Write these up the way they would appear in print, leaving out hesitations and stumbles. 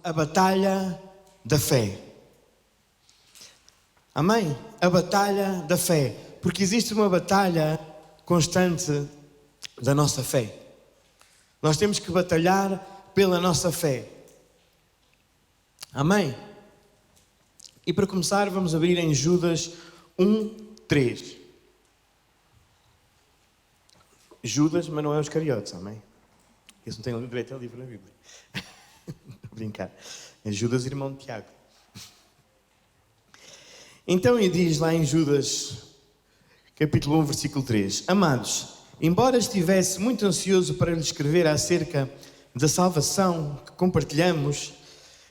a batalha da fé. Amém? A batalha da fé. Porque existe uma batalha constante da nossa fé. Nós temos que batalhar pela nossa fé. Amém? E para começar, vamos abrir em Judas 1:3. Judas, mas não é os Iscariotes, amém? Esse não tem direito a livro na Bíblia. Vou brincar. É Judas, irmão de Tiago. Então, ele diz lá em Judas, capítulo 1, versículo 3. Amados, embora estivesse muito ansioso para lhes escrever acerca da salvação que compartilhamos,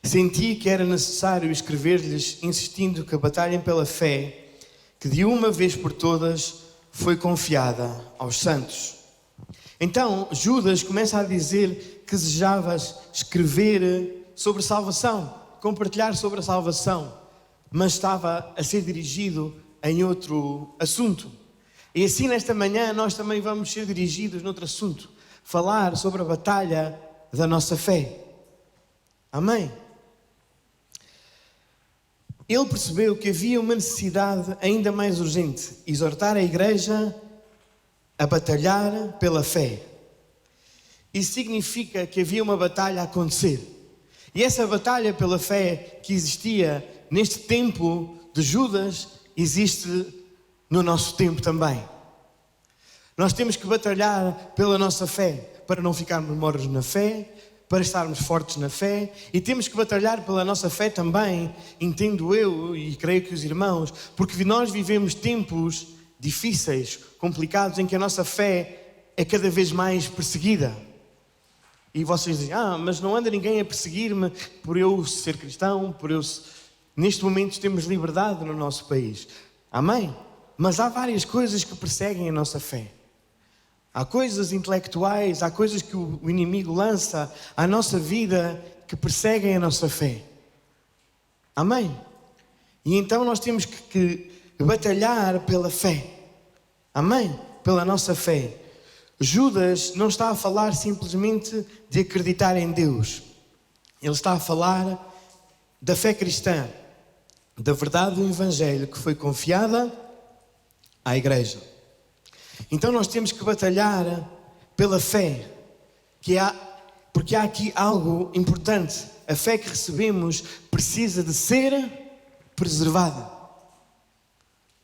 senti que era necessário escrever-lhes insistindo que batalhem pela fé que de uma vez por todas foi confiada aos santos. Então, Judas começa a dizer que desejavas escrever sobre salvação, compartilhar sobre a salvação, mas estava a ser dirigido em outro assunto. E assim, nesta manhã, nós também vamos ser dirigidos noutro assunto, falar sobre a batalha da nossa fé. Amém? Ele percebeu que havia uma necessidade ainda mais urgente, exortar a igreja a batalhar pela fé. Isso significa que havia uma batalha a acontecer. E essa batalha pela fé que existia neste tempo de Judas, existe no nosso tempo também. Nós temos que batalhar pela nossa fé, para não ficarmos mortos na fé, para estarmos fortes na fé, e temos que batalhar pela nossa fé também, entendo eu e creio que os irmãos, porque nós vivemos tempos difíceis, complicados, em que a nossa fé é cada vez mais perseguida. E vocês dizem, mas não anda ninguém a perseguir-me por eu ser cristão, por eu... Neste momento temos liberdade no nosso país. Amém? Mas há várias coisas que perseguem a nossa fé. Há coisas intelectuais, há coisas que o inimigo lança à nossa vida que perseguem a nossa fé. Amém? E então nós temos que batalhar pela fé. Amém? Pela nossa fé. Judas não está a falar simplesmente de acreditar em Deus. Ele está a falar da fé cristã, da verdade do Evangelho que foi confiada à igreja. Então nós temos que batalhar pela fé, porque há aqui algo importante. A fé que recebemos precisa de ser preservada.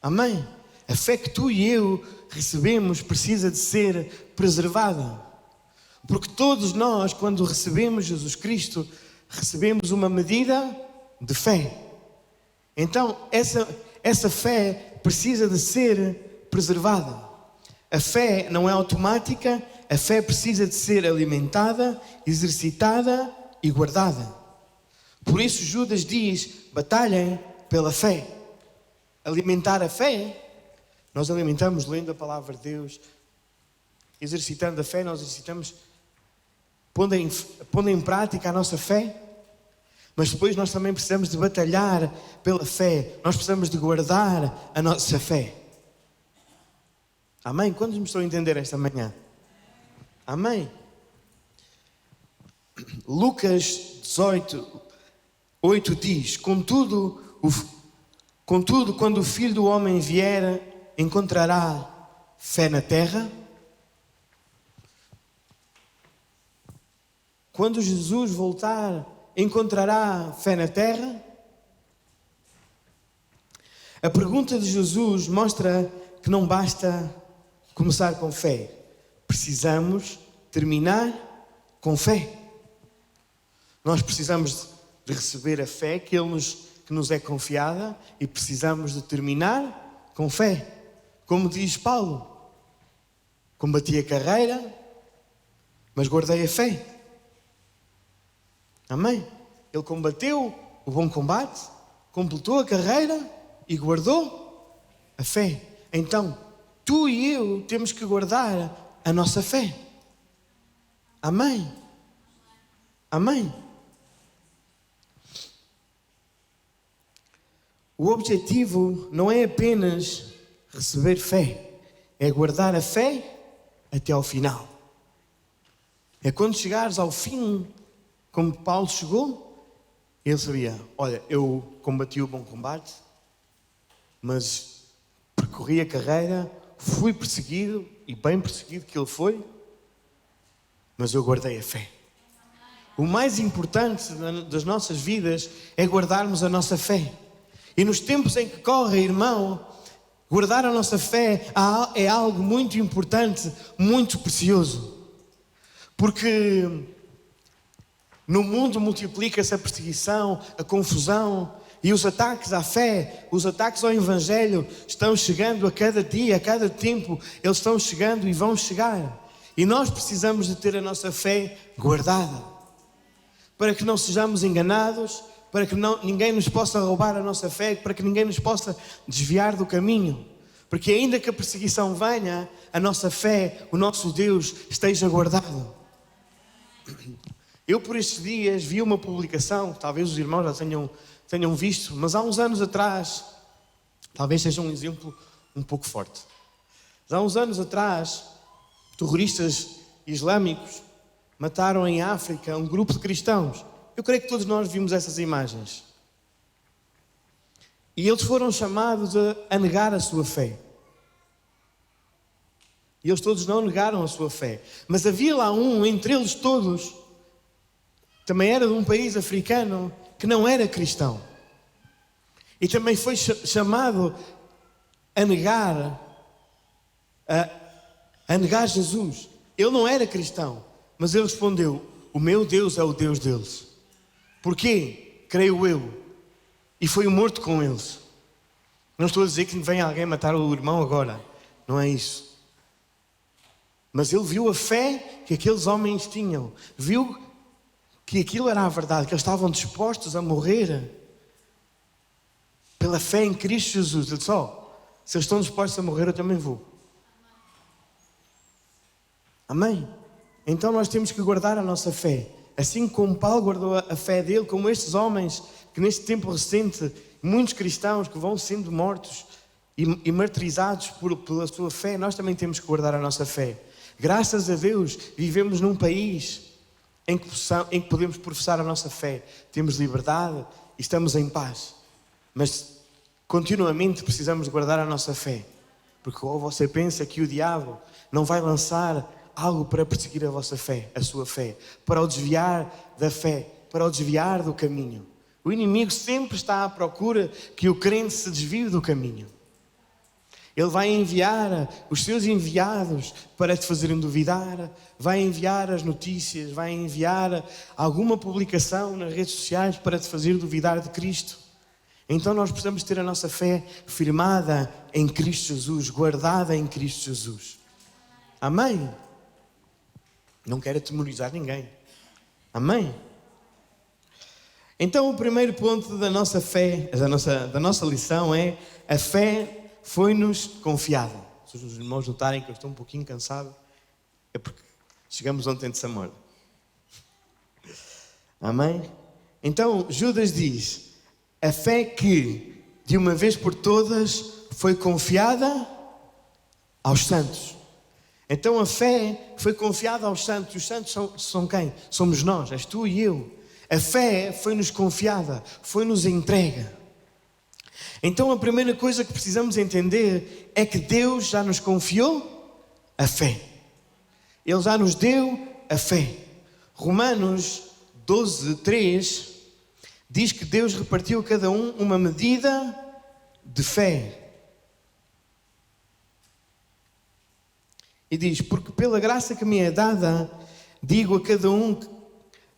Amém? A fé que tu e eu recebemos precisa de ser preservada. Porque todos nós, quando recebemos Jesus Cristo, recebemos uma medida de fé. Então, essa fé precisa de ser preservada. A fé não é automática, a fé precisa de ser alimentada, exercitada e guardada. Por isso Judas diz, batalhem pela fé. Alimentar a fé, nós alimentamos lendo a palavra de Deus, exercitando a fé, nós exercitamos, pondo em prática a nossa fé. Mas depois nós também precisamos de batalhar pela fé, nós precisamos de guardar a nossa fé. Amém? Quantos me estão a entender esta manhã? Amém? Lucas 18:8 diz, Contudo, quando o Filho do Homem vier, encontrará fé na terra? Quando Jesus voltar, encontrará fé na terra? A pergunta de Jesus mostra que não basta começar com fé. Precisamos terminar com fé. Nós precisamos de receber a fé que nos é confiada e precisamos de terminar com fé. Como diz Paulo, combati a carreira, mas guardei a fé. Amém? Ele combateu o bom combate, completou a carreira e guardou a fé. Então, tu e eu temos que guardar a nossa fé. Amém? Amém? O objetivo não é apenas receber fé, é guardar a fé até ao final. É quando chegares ao fim, como Paulo chegou, Ele sabia, olha, eu combati o bom combate, mas percorri a carreira, fui perseguido, e bem perseguido que ele foi, mas eu guardei a fé. O mais importante das nossas vidas é guardarmos a nossa fé. E nos tempos em que corre, irmão, guardar a nossa fé é algo muito importante, muito precioso. Porque no mundo multiplica-se a perseguição, a confusão e os ataques à fé, os ataques ao Evangelho estão chegando a cada dia, a cada tempo, eles estão chegando e vão chegar. E nós precisamos de ter a nossa fé guardada, para que não sejamos enganados, para que ninguém nos possa roubar a nossa fé, para que ninguém nos possa desviar do caminho. Porque ainda que a perseguição venha, a nossa fé, o nosso Deus esteja guardado. Eu por estes dias vi uma publicação, talvez os irmãos já tenham visto, mas há uns anos atrás, talvez seja um exemplo um pouco forte. Mas há uns anos atrás, terroristas islâmicos mataram em África um grupo de cristãos. Eu creio que todos nós vimos essas imagens. E eles foram chamados a negar a sua fé. E eles todos não negaram a sua fé. Mas havia lá um, entre eles todos, também era de um país africano, que não era cristão. E também foi chamado a negar Jesus. Ele não era cristão, mas ele respondeu, o meu Deus é o Deus deles. Porquê? Creio eu. E foi morto com eles. Não estou a dizer que vem alguém matar o irmão agora. Não é isso. Mas ele viu a fé que aqueles homens tinham. Viu que aquilo era a verdade, que eles estavam dispostos a morrer pela fé em Cristo Jesus. Ele disse, se eles estão dispostos a morrer, eu também vou. Amém? Então nós temos que guardar a nossa fé. Assim como Paulo guardou a fé dele, como estes homens que neste tempo recente, muitos cristãos que vão sendo mortos e martirizados pela sua fé, nós também temos que guardar a nossa fé. Graças a Deus, vivemos num país em que podemos professar a nossa fé. Temos liberdade e estamos em paz. Mas continuamente precisamos guardar a nossa fé. Porque ou você pensa que o diabo não vai lançar algo para perseguir a vossa fé, a sua fé, para o desviar da fé, para o desviar do caminho. O inimigo sempre está à procura que o crente se desvie do caminho. Ele vai enviar os seus enviados para te fazerem duvidar, vai enviar as notícias, vai enviar alguma publicação nas redes sociais para te fazer duvidar de Cristo. Então nós precisamos ter a nossa fé firmada em Cristo Jesus, guardada em Cristo Jesus. Amém? Não quero atemorizar ninguém. Amém? Então o primeiro ponto da nossa fé, da nossa lição é: a fé foi-nos confiada. Se os irmãos notarem que eu estou um pouquinho cansado, é porque chegamos ontem de Samora. Amém? Então Judas diz: a fé que de uma vez por todas foi confiada aos santos. Então a fé foi confiada aos santos. E os santos são quem? Somos nós, és tu e eu. A fé foi-nos confiada, foi-nos entregue. Então a primeira coisa que precisamos entender é que Deus já nos confiou a fé. Ele já nos deu a fé. Romanos 12:3 diz que Deus repartiu a cada um uma medida de fé. E diz: porque pela graça que me é dada, digo a cada um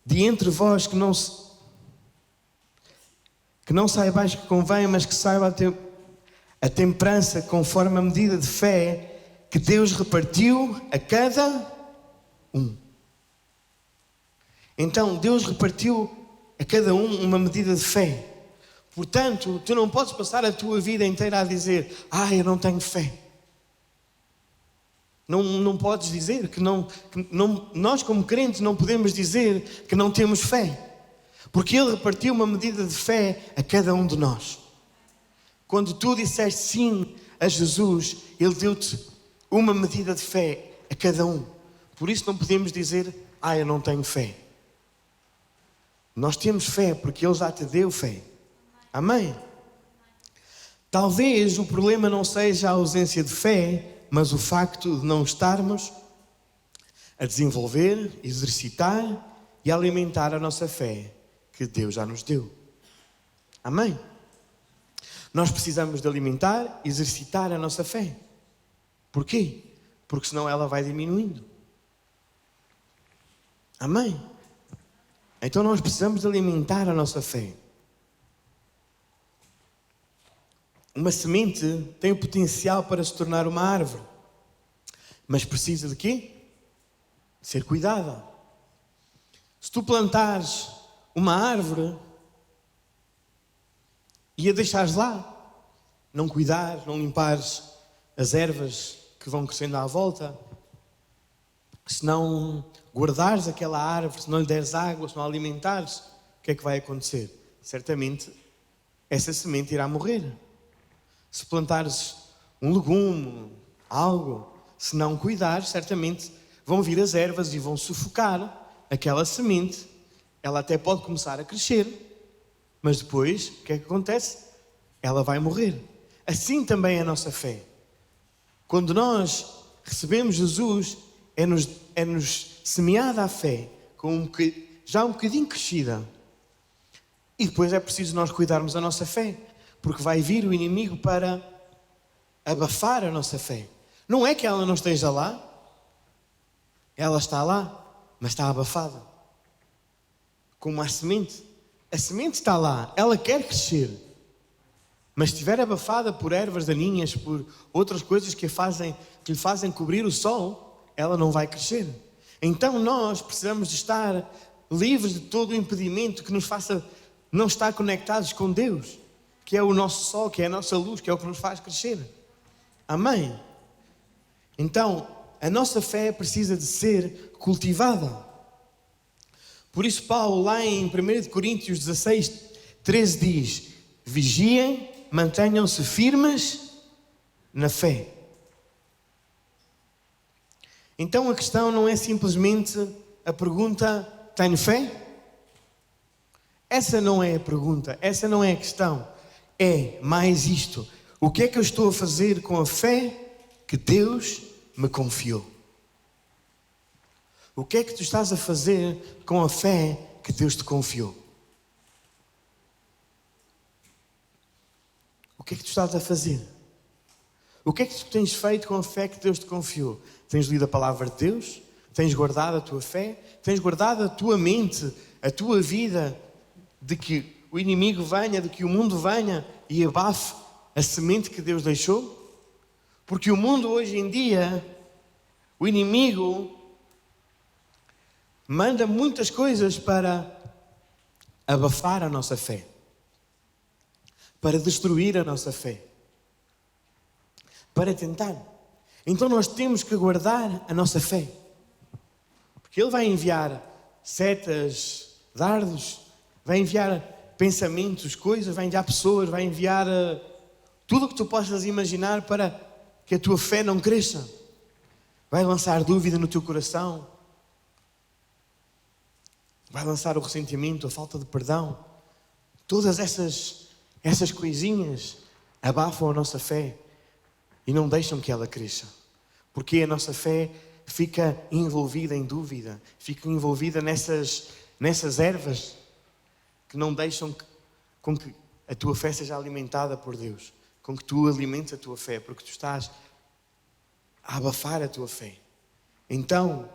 de entre vós que não saibais que convém, mas que saiba a temperança conforme a medida de fé que Deus repartiu a cada um. Então Deus repartiu a cada um uma medida de fé. Portanto, tu não podes passar a tua vida inteira a dizer: eu não tenho fé. Não podes dizer que nós como crentes não podemos dizer que não temos fé. Porque Ele repartiu uma medida de fé a cada um de nós. Quando tu disseste sim a Jesus, Ele deu-te uma medida de fé a cada um. Por isso não podemos dizer: eu não tenho fé. Nós temos fé porque Ele já te deu fé. Amém? Talvez o problema não seja a ausência de fé, mas o facto de não estarmos a desenvolver, exercitar e alimentar a nossa fé que Deus já nos deu. Amém? Nós precisamos de alimentar, exercitar a nossa fé. Porquê? Porque senão ela vai diminuindo. Amém? Então nós precisamos de alimentar a nossa fé. Uma semente tem o potencial para se tornar uma árvore, mas precisa de quê? De ser cuidada. Se tu plantares uma árvore e a deixares lá, não cuidares, não limpares as ervas que vão crescendo à volta, se não guardares aquela árvore, se não lhe deres água, se não a alimentares, o que é que vai acontecer? Certamente essa semente irá morrer. Se plantares um legume, algo, se não cuidares, certamente vão vir as ervas e vão sufocar aquela semente. Ela até pode começar a crescer, mas depois, o que é que acontece? Ela vai morrer. Assim também é a nossa fé. Quando nós recebemos Jesus, é-nos semeada a fé, já um bocadinho crescida. E depois é preciso nós cuidarmos da nossa fé, porque vai vir o inimigo para abafar a nossa fé. Não é que ela não esteja lá, ela está lá, mas está abafada. Como a semente está lá, ela quer crescer, mas se estiver abafada por ervas daninhas, por outras coisas que lhe fazem cobrir o sol, ela não vai crescer. Então nós precisamos de estar livres de todo o impedimento que nos faça não estar conectados com Deus, que é o nosso sol, que é a nossa luz, que é o que nos faz crescer. Amém? Então, a nossa fé precisa de ser cultivada. Por isso Paulo, lá em 1 Coríntios 16, 13 diz: vigiem, mantenham-se firmes na fé. Então a questão não é simplesmente a pergunta: tenho fé? Essa não é a pergunta, essa não é a questão. É mais isto: o que é que eu estou a fazer com a fé que Deus me confiou? O que é que tu estás a fazer com a fé que Deus te confiou? O que é que tu estás a fazer? O que é que tu tens feito com a fé que Deus te confiou? Tens lido a palavra de Deus? Tens guardado a tua fé? Tens guardado a tua mente, a tua vida, de que o inimigo venha, de que o mundo venha e abafe a semente que Deus deixou? Porque o mundo hoje em dia, o inimigo manda muitas coisas para abafar a nossa fé, para destruir a nossa fé, para tentar. Então nós temos que guardar a nossa fé, porque Ele vai enviar setas, dardos, vai enviar pensamentos, coisas, vai enviar pessoas, vai enviar tudo o que tu possas imaginar para que a tua fé não cresça. Vai lançar dúvida no teu coração, vai lançar o ressentimento, a falta de perdão. Todas essas coisinhas abafam a nossa fé e não deixam que ela cresça, porque a nossa fé fica envolvida em dúvida, fica envolvida nessas ervas que não deixam com que a tua fé seja alimentada por Deus, com que tu alimentes a tua fé, porque tu estás a abafar a tua fé. Então,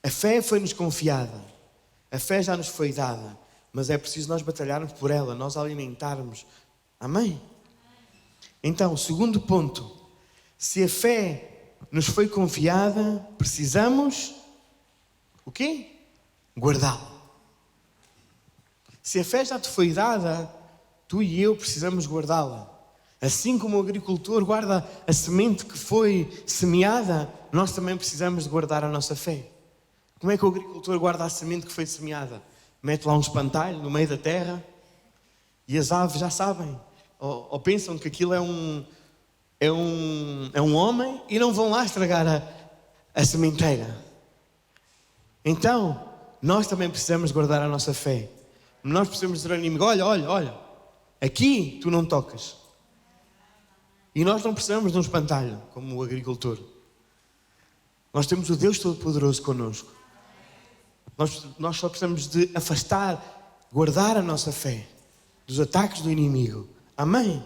a fé foi-nos confiada, a fé já nos foi dada, mas é preciso nós batalharmos por ela, nós alimentarmos. Amém? Então, segundo ponto, se a fé nos foi confiada, precisamos o quê? Guardá-la. Se a fé já te foi dada, tu e eu precisamos guardá-la. Assim como o agricultor guarda a semente que foi semeada, nós também precisamos de guardar a nossa fé. Como é que o agricultor guarda a semente que foi semeada? Mete lá um espantalho no meio da terra e as aves já sabem, ou pensam que aquilo é um homem e não vão lá estragar a sementeira. Então, nós também precisamos guardar a nossa fé. Nós precisamos dizer ao inimigo: olha, aqui tu não tocas. E nós não precisamos de um espantalho, como o agricultor. Nós temos o Deus Todo-Poderoso connosco. Nós só precisamos de afastar, guardar a nossa fé dos ataques do inimigo. Amém?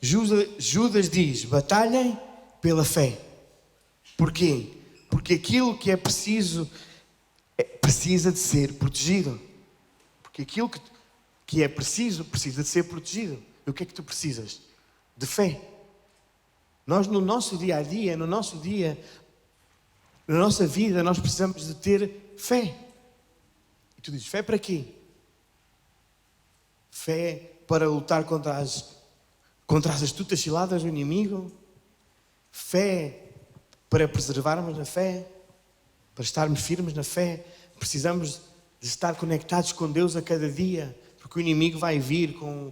Judas diz: batalhem pela fé. Porquê? Porque aquilo que é preciso precisa de ser protegido. Porque aquilo que é preciso precisa de ser protegido. E o que é que tu precisas? De fé. Nós no nosso dia a dia, na nossa vida, nós precisamos de ter fé. E tu dizes: fé para quê? Fé para lutar contra as astutas ciladas do inimigo? Fé para preservarmos a fé? Para estarmos firmes na fé? Precisamos de estar conectados com Deus a cada dia, porque o inimigo vai vir com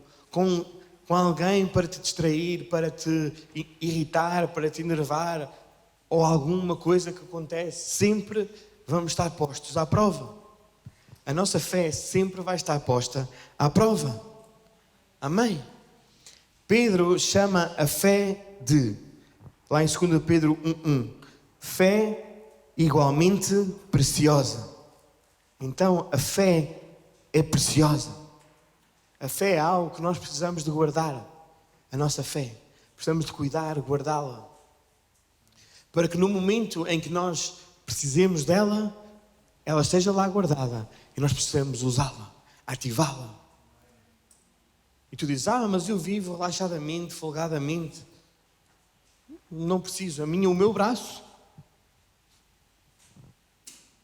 alguém para te distrair, para te irritar, para te enervar, ou alguma coisa que acontece. Sempre vamos estar postos à prova. A nossa fé sempre vai estar posta à prova. Amém? Pedro chama a fé de, lá em 2 Pedro 1:1, fé igualmente preciosa. Então a fé é preciosa. A fé é algo que nós precisamos de guardar. A nossa fé. Precisamos de cuidar, guardá-la. Para que no momento em que nós precisemos dela, ela esteja lá guardada e nós precisamos usá-la, ativá-la. E tu dizes: mas eu vivo relaxadamente, folgadamente. Não preciso. O meu braço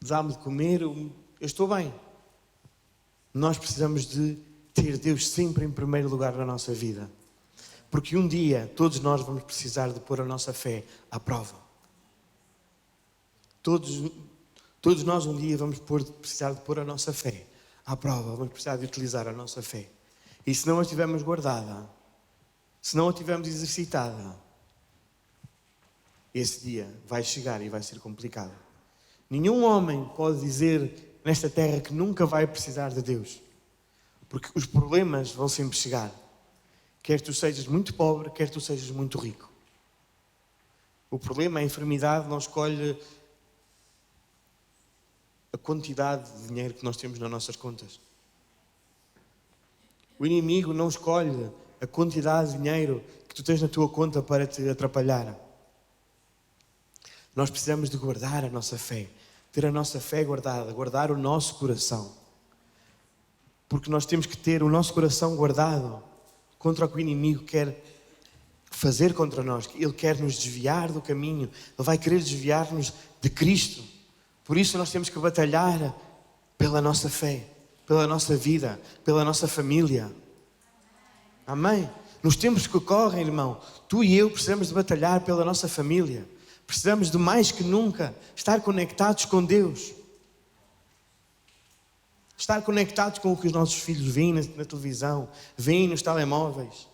dá-me de comer, eu estou bem. Nós precisamos de ter Deus sempre em primeiro lugar na nossa vida. Porque um dia todos nós vamos precisar de pôr a nossa fé à prova. Todos nós um dia vamos precisar de pôr a nossa fé à prova. Vamos precisar de utilizar a nossa fé. E se não a tivermos guardada, se não a tivermos exercitada, esse dia vai chegar e vai ser complicado. Nenhum homem pode dizer nesta terra que nunca vai precisar de Deus. Porque os problemas vão sempre chegar. Quer tu sejas muito pobre, quer tu sejas muito rico. O problema, a enfermidade, não escolhe a quantidade de dinheiro que nós temos nas nossas contas. O inimigo não escolhe a quantidade de dinheiro que tu tens na tua conta para te atrapalhar. Nós precisamos de guardar a nossa fé. Ter a nossa fé guardada, guardar o nosso coração. Porque nós temos que ter o nosso coração guardado contra o que o inimigo quer fazer contra nós. Ele quer nos desviar do caminho. Ele vai querer desviar-nos de Cristo. Por isso nós temos que batalhar pela nossa fé, pela nossa vida, pela nossa família. Amém? Nos tempos que correm, irmão, tu e eu precisamos de batalhar pela nossa família. Precisamos de mais que nunca estar conectados com Deus. Estar conectados com o que os nossos filhos veem na televisão, veem nos telemóveis.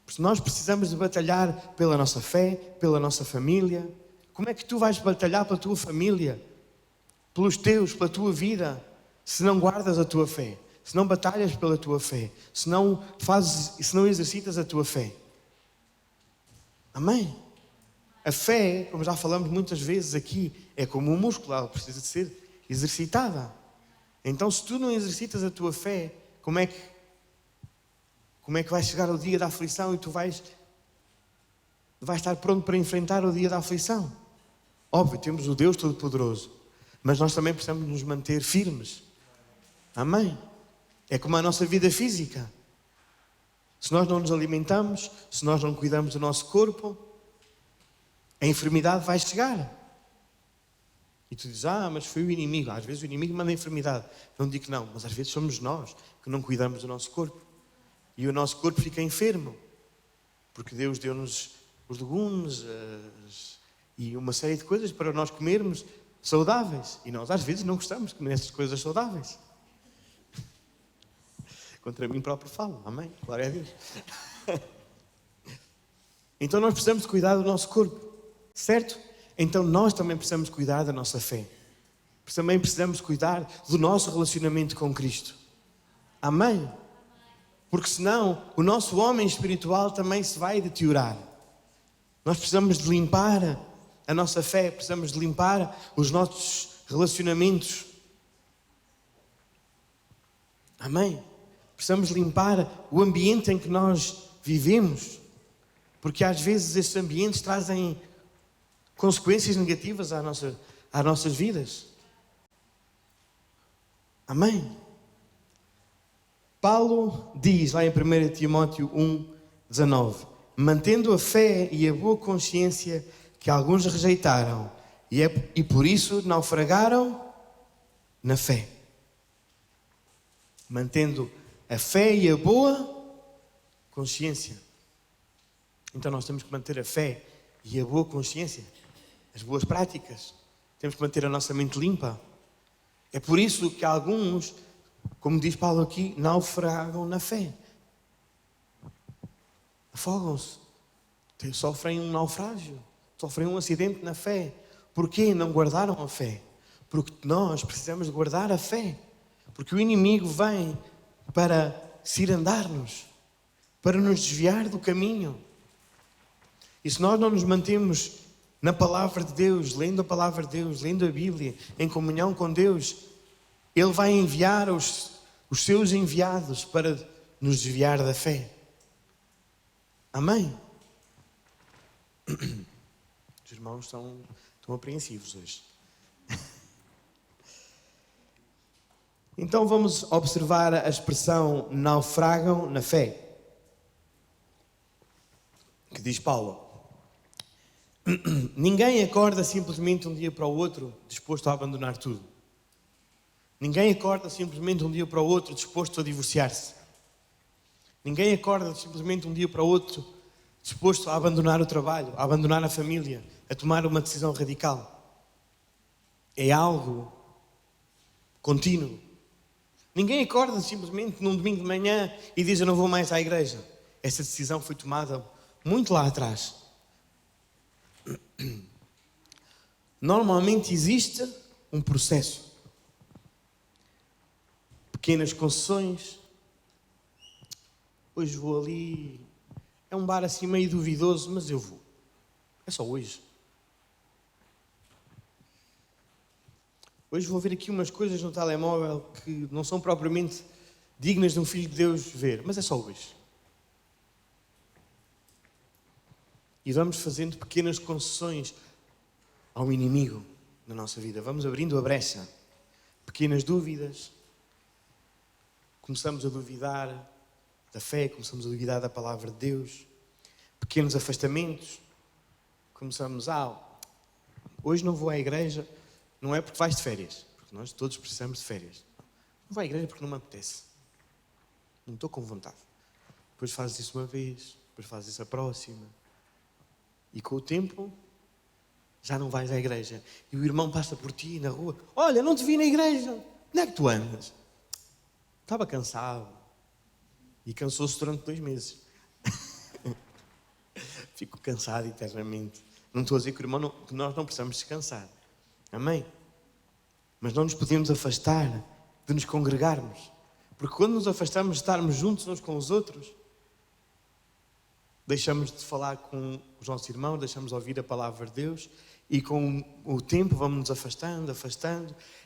Porque nós precisamos de batalhar pela nossa fé, pela nossa família. Como é que tu vais batalhar pela tua família? Pelos teus, pela tua vida, se não guardas a tua fé? Se não batalhas pela tua fé? Se não exercitas a tua fé? Amém? A fé, como já falamos muitas vezes aqui, é como um músculo, ela precisa de ser exercitada. Então, se tu não exercitas a tua fé, como é que vai chegar o dia da aflição e tu vais estar pronto para enfrentar o dia da aflição? Óbvio, temos o Deus Todo-Poderoso, mas nós também precisamos nos manter firmes. Amém? É como a nossa vida física. Se nós não nos alimentamos, se nós não cuidamos do nosso corpo, a enfermidade vai chegar. E tu dizes: mas foi o inimigo. Às vezes o inimigo manda a enfermidade. Não digo que não, mas às vezes somos nós que não cuidamos do nosso corpo. E o nosso corpo fica enfermo. Porque Deus deu-nos os legumes e uma série de coisas para nós comermos saudáveis. E nós às vezes não gostamos de comer essas coisas saudáveis. Contra mim próprio falo. Amém? Glória a Deus. Então nós precisamos de cuidar do nosso corpo. Certo? Então nós também precisamos cuidar da nossa fé. Também precisamos cuidar do nosso relacionamento com Cristo. Amém? Porque senão o nosso homem espiritual também se vai deteriorar. Nós precisamos de limpar a nossa fé, precisamos de limpar os nossos relacionamentos. Amém? Precisamos limpar o ambiente em que nós vivemos, porque às vezes estes ambientes trazem consequências negativas às nossas vidas. Amém? Paulo diz lá em 1 Timóteo 1:19: mantendo a fé e a boa consciência que alguns rejeitaram e por isso naufragaram na fé. Mantendo a fé e a boa consciência. Então nós temos que manter a fé e a boa consciência, as boas práticas. Temos que manter a nossa mente limpa. É por isso que alguns, como diz Paulo aqui, naufragam na fé. Afogam-se. Sofrem um naufrágio. Sofrem um acidente na fé. Porquê não guardaram a fé? Porque nós precisamos guardar a fé. Porque o inimigo vem para cirandar-nos, para nos desviar do caminho. E se nós não nos mantemos na palavra de Deus, lendo a palavra de Deus, lendo a Bíblia, em comunhão com Deus, Ele vai enviar os seus enviados para nos desviar da fé. Amém? Os irmãos estão apreensivos hoje. Então vamos observar a expressão naufragam na fé, que diz Paulo. Ninguém acorda simplesmente um dia para o outro disposto a abandonar tudo. Ninguém acorda simplesmente um dia para o outro disposto a divorciar-se. Ninguém acorda simplesmente um dia para o outro disposto a abandonar o trabalho, a abandonar a família, a tomar uma decisão radical. É algo contínuo. Ninguém acorda simplesmente num domingo de manhã e diz: eu não vou mais à igreja. Essa decisão foi tomada muito lá atrás. Normalmente existe um processo. Pequenas concessões. Hoje vou ali. É um bar assim meio duvidoso, mas eu vou. É só hoje. Hoje vou ver aqui umas coisas no telemóvel que não são propriamente dignas de um filho de Deus ver, mas é só hoje. E vamos fazendo pequenas concessões ao inimigo na nossa vida. Vamos abrindo a brecha. Pequenas dúvidas. Começamos a duvidar da fé, começamos a duvidar da palavra de Deus. Pequenos afastamentos. Começamos hoje não vou à igreja, não é porque vais de férias, porque nós todos precisamos de férias. Não vou à igreja porque não me apetece. Não estou com vontade. Depois fazes isso uma vez, depois fazes isso a próxima. E com o tempo, já não vais à igreja. E o irmão passa por ti na rua. Olha, não te vi na igreja. Onde é que tu andas? Estava cansado. E cansou-se durante 2 meses. Fico cansado eternamente. Não estou a dizer que nós não precisamos descansar. Amém? Mas não nos podemos afastar de nos congregarmos. Porque quando nos afastamos de estarmos juntos uns com os outros, deixamos de falar com os nossos irmãos, deixamos de ouvir a palavra de Deus e com o tempo vamos nos afastando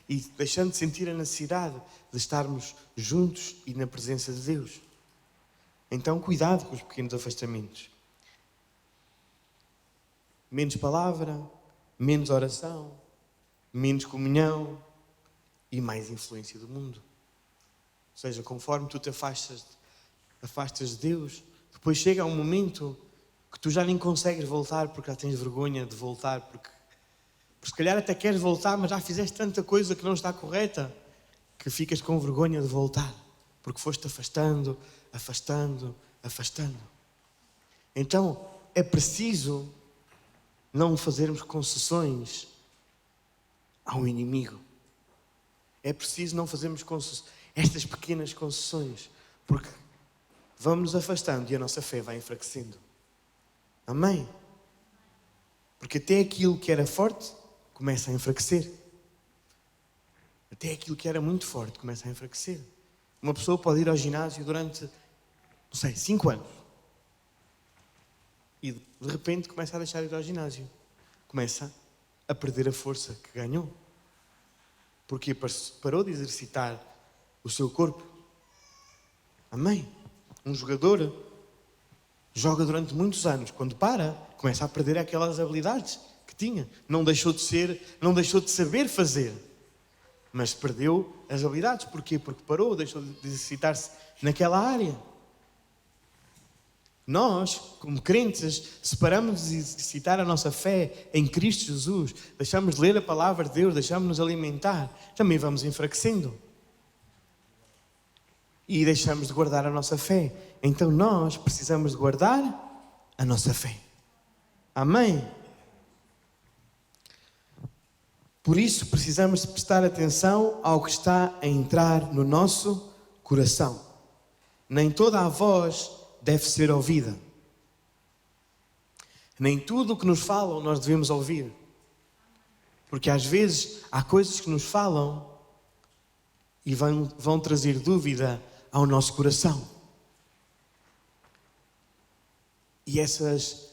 e deixando de sentir a necessidade de estarmos juntos e na presença de Deus. Então cuidado com os pequenos afastamentos. Menos palavra, menos oração, menos comunhão e mais influência do mundo. Ou seja, conforme tu te afastas de Deus, depois chega um momento que tu já nem consegues voltar porque já tens vergonha de voltar, porque se calhar até queres voltar, mas já fizeste tanta coisa que não está correta, que ficas com vergonha de voltar, porque foste afastando. Então, é preciso não fazermos concessões ao inimigo. É preciso não fazermos estas pequenas concessões, porque vamos nos afastando e a nossa fé vai enfraquecendo. Amém? Porque até aquilo que era forte começa a enfraquecer. até aquilo que era muito forte começa a enfraquecer. Uma pessoa pode ir ao ginásio durante, não sei, 5 anos. E de repente começa a deixar de ir ao ginásio. Começa a perder a força que ganhou. Porque parou de exercitar o seu corpo. Amém? Um jogador joga durante muitos anos. Quando para, começa a perder aquelas habilidades que tinha. Não deixou de saber fazer. Mas perdeu as habilidades. Porquê? Porque parou, deixou de exercitar-se naquela área. Nós, como crentes, se paramos de exercitar a nossa fé em Cristo Jesus, deixamos de ler a palavra de Deus, deixamos de nos alimentar, também vamos enfraquecendo. E deixamos de guardar a nossa fé. Então nós precisamos de guardar a nossa fé. Amém? Por isso precisamos de prestar atenção ao que está a entrar no nosso coração. Nem toda a voz deve ser ouvida. Nem tudo o que nos falam nós devemos ouvir. Porque às vezes há coisas que nos falam e vão trazer dúvida ao nosso coração. E essas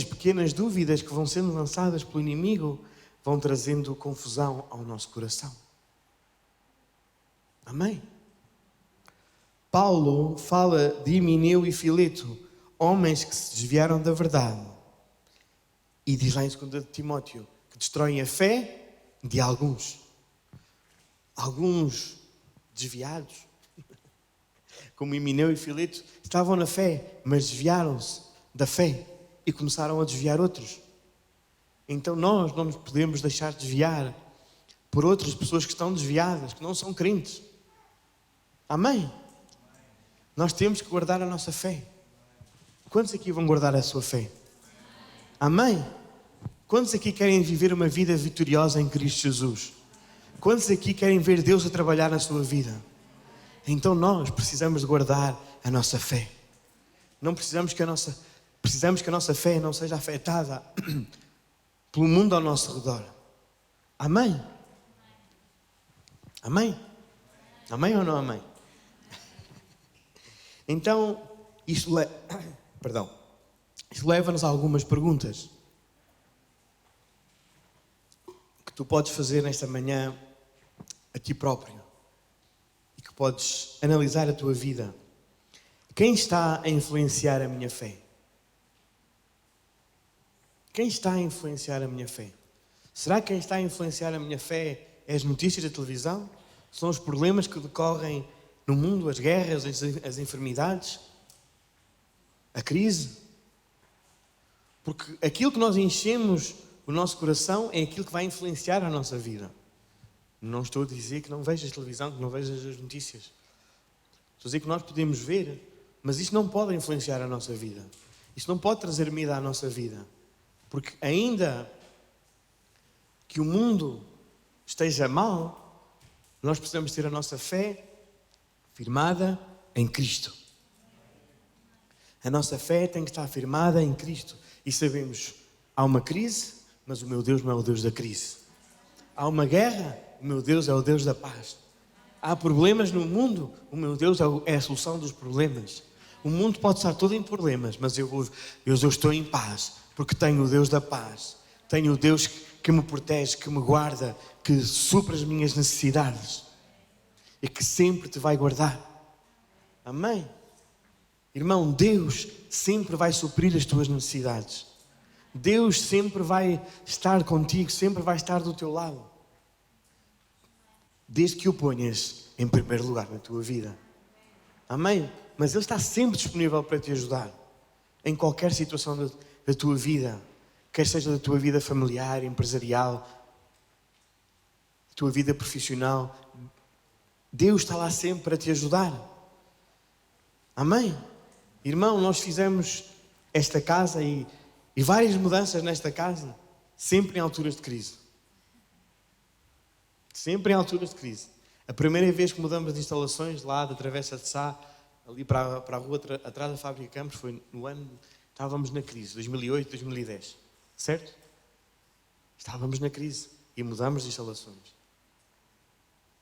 pequenas dúvidas que vão sendo lançadas pelo inimigo vão trazendo confusão ao nosso coração. Amém? Paulo fala de Himeneu e Fileto, homens que se desviaram da verdade. E diz lá em 2 Timóteo que destroem a fé de alguns. Alguns desviados, como Himeneu e Fileto, estavam na fé, mas desviaram-se da fé e começaram a desviar outros. Então nós não nos podemos deixar desviar por outras pessoas que estão desviadas, que não são crentes. Amém? Nós temos que guardar a nossa fé. Quantos aqui vão guardar a sua fé? Amém? Quantos aqui querem viver uma vida vitoriosa em Cristo Jesus? Quantos aqui querem ver Deus a trabalhar na sua vida? Então nós precisamos de guardar a nossa fé. Precisamos que a nossa fé não seja afetada pelo mundo ao nosso redor. Amém? Amém? Amém ou não amém? Então, isto leva-nos a algumas perguntas que tu podes fazer nesta manhã a ti próprio e que podes analisar a tua vida. Quem está a influenciar a minha fé? Quem está a influenciar a minha fé? Será que quem está a influenciar a minha fé é as notícias da televisão? São os problemas que decorrem no mundo, as guerras, as enfermidades, a crise? Porque aquilo que nós enchemos o nosso coração é aquilo que vai influenciar a nossa vida. Não estou a dizer que não vejas televisão, que não vejas as notícias. Estou a dizer que nós podemos ver, mas isso não pode influenciar a nossa vida. Isso não pode trazer medo à nossa vida. Porque ainda que o mundo esteja mal, nós precisamos ter a nossa fé firmada em Cristo. A nossa fé tem que estar firmada em Cristo. E sabemos, há uma crise, mas o meu Deus não é o Deus da crise. Há uma guerra, o meu Deus é o Deus da paz. Há problemas no mundo, o meu Deus é a solução dos problemas. O mundo pode estar todo em problemas, mas eu estou em paz, porque tenho o Deus da paz. Tenho o Deus que me protege, que me guarda, que supra as minhas necessidades e que sempre te vai guardar. Amém? Irmão, Deus sempre vai suprir as tuas necessidades. Deus sempre vai estar contigo, sempre vai estar do teu lado. Desde que o ponhas em primeiro lugar na tua vida. Amém? Mas Ele está sempre disponível para te ajudar. Em qualquer situação da tua vida. Quer seja da tua vida familiar, empresarial, da tua vida profissional. Deus está lá sempre para te ajudar. Amém? Irmão, nós fizemos esta casa e várias mudanças nesta casa, sempre em alturas de crise. Sempre em alturas de crise. A primeira vez que mudamos de instalações lá da Travessa de Sá, ali para a rua atrás da Fábrica de Campos, foi no ano, estávamos na crise, 2008, 2010. Certo? Estávamos na crise e mudamos de instalações.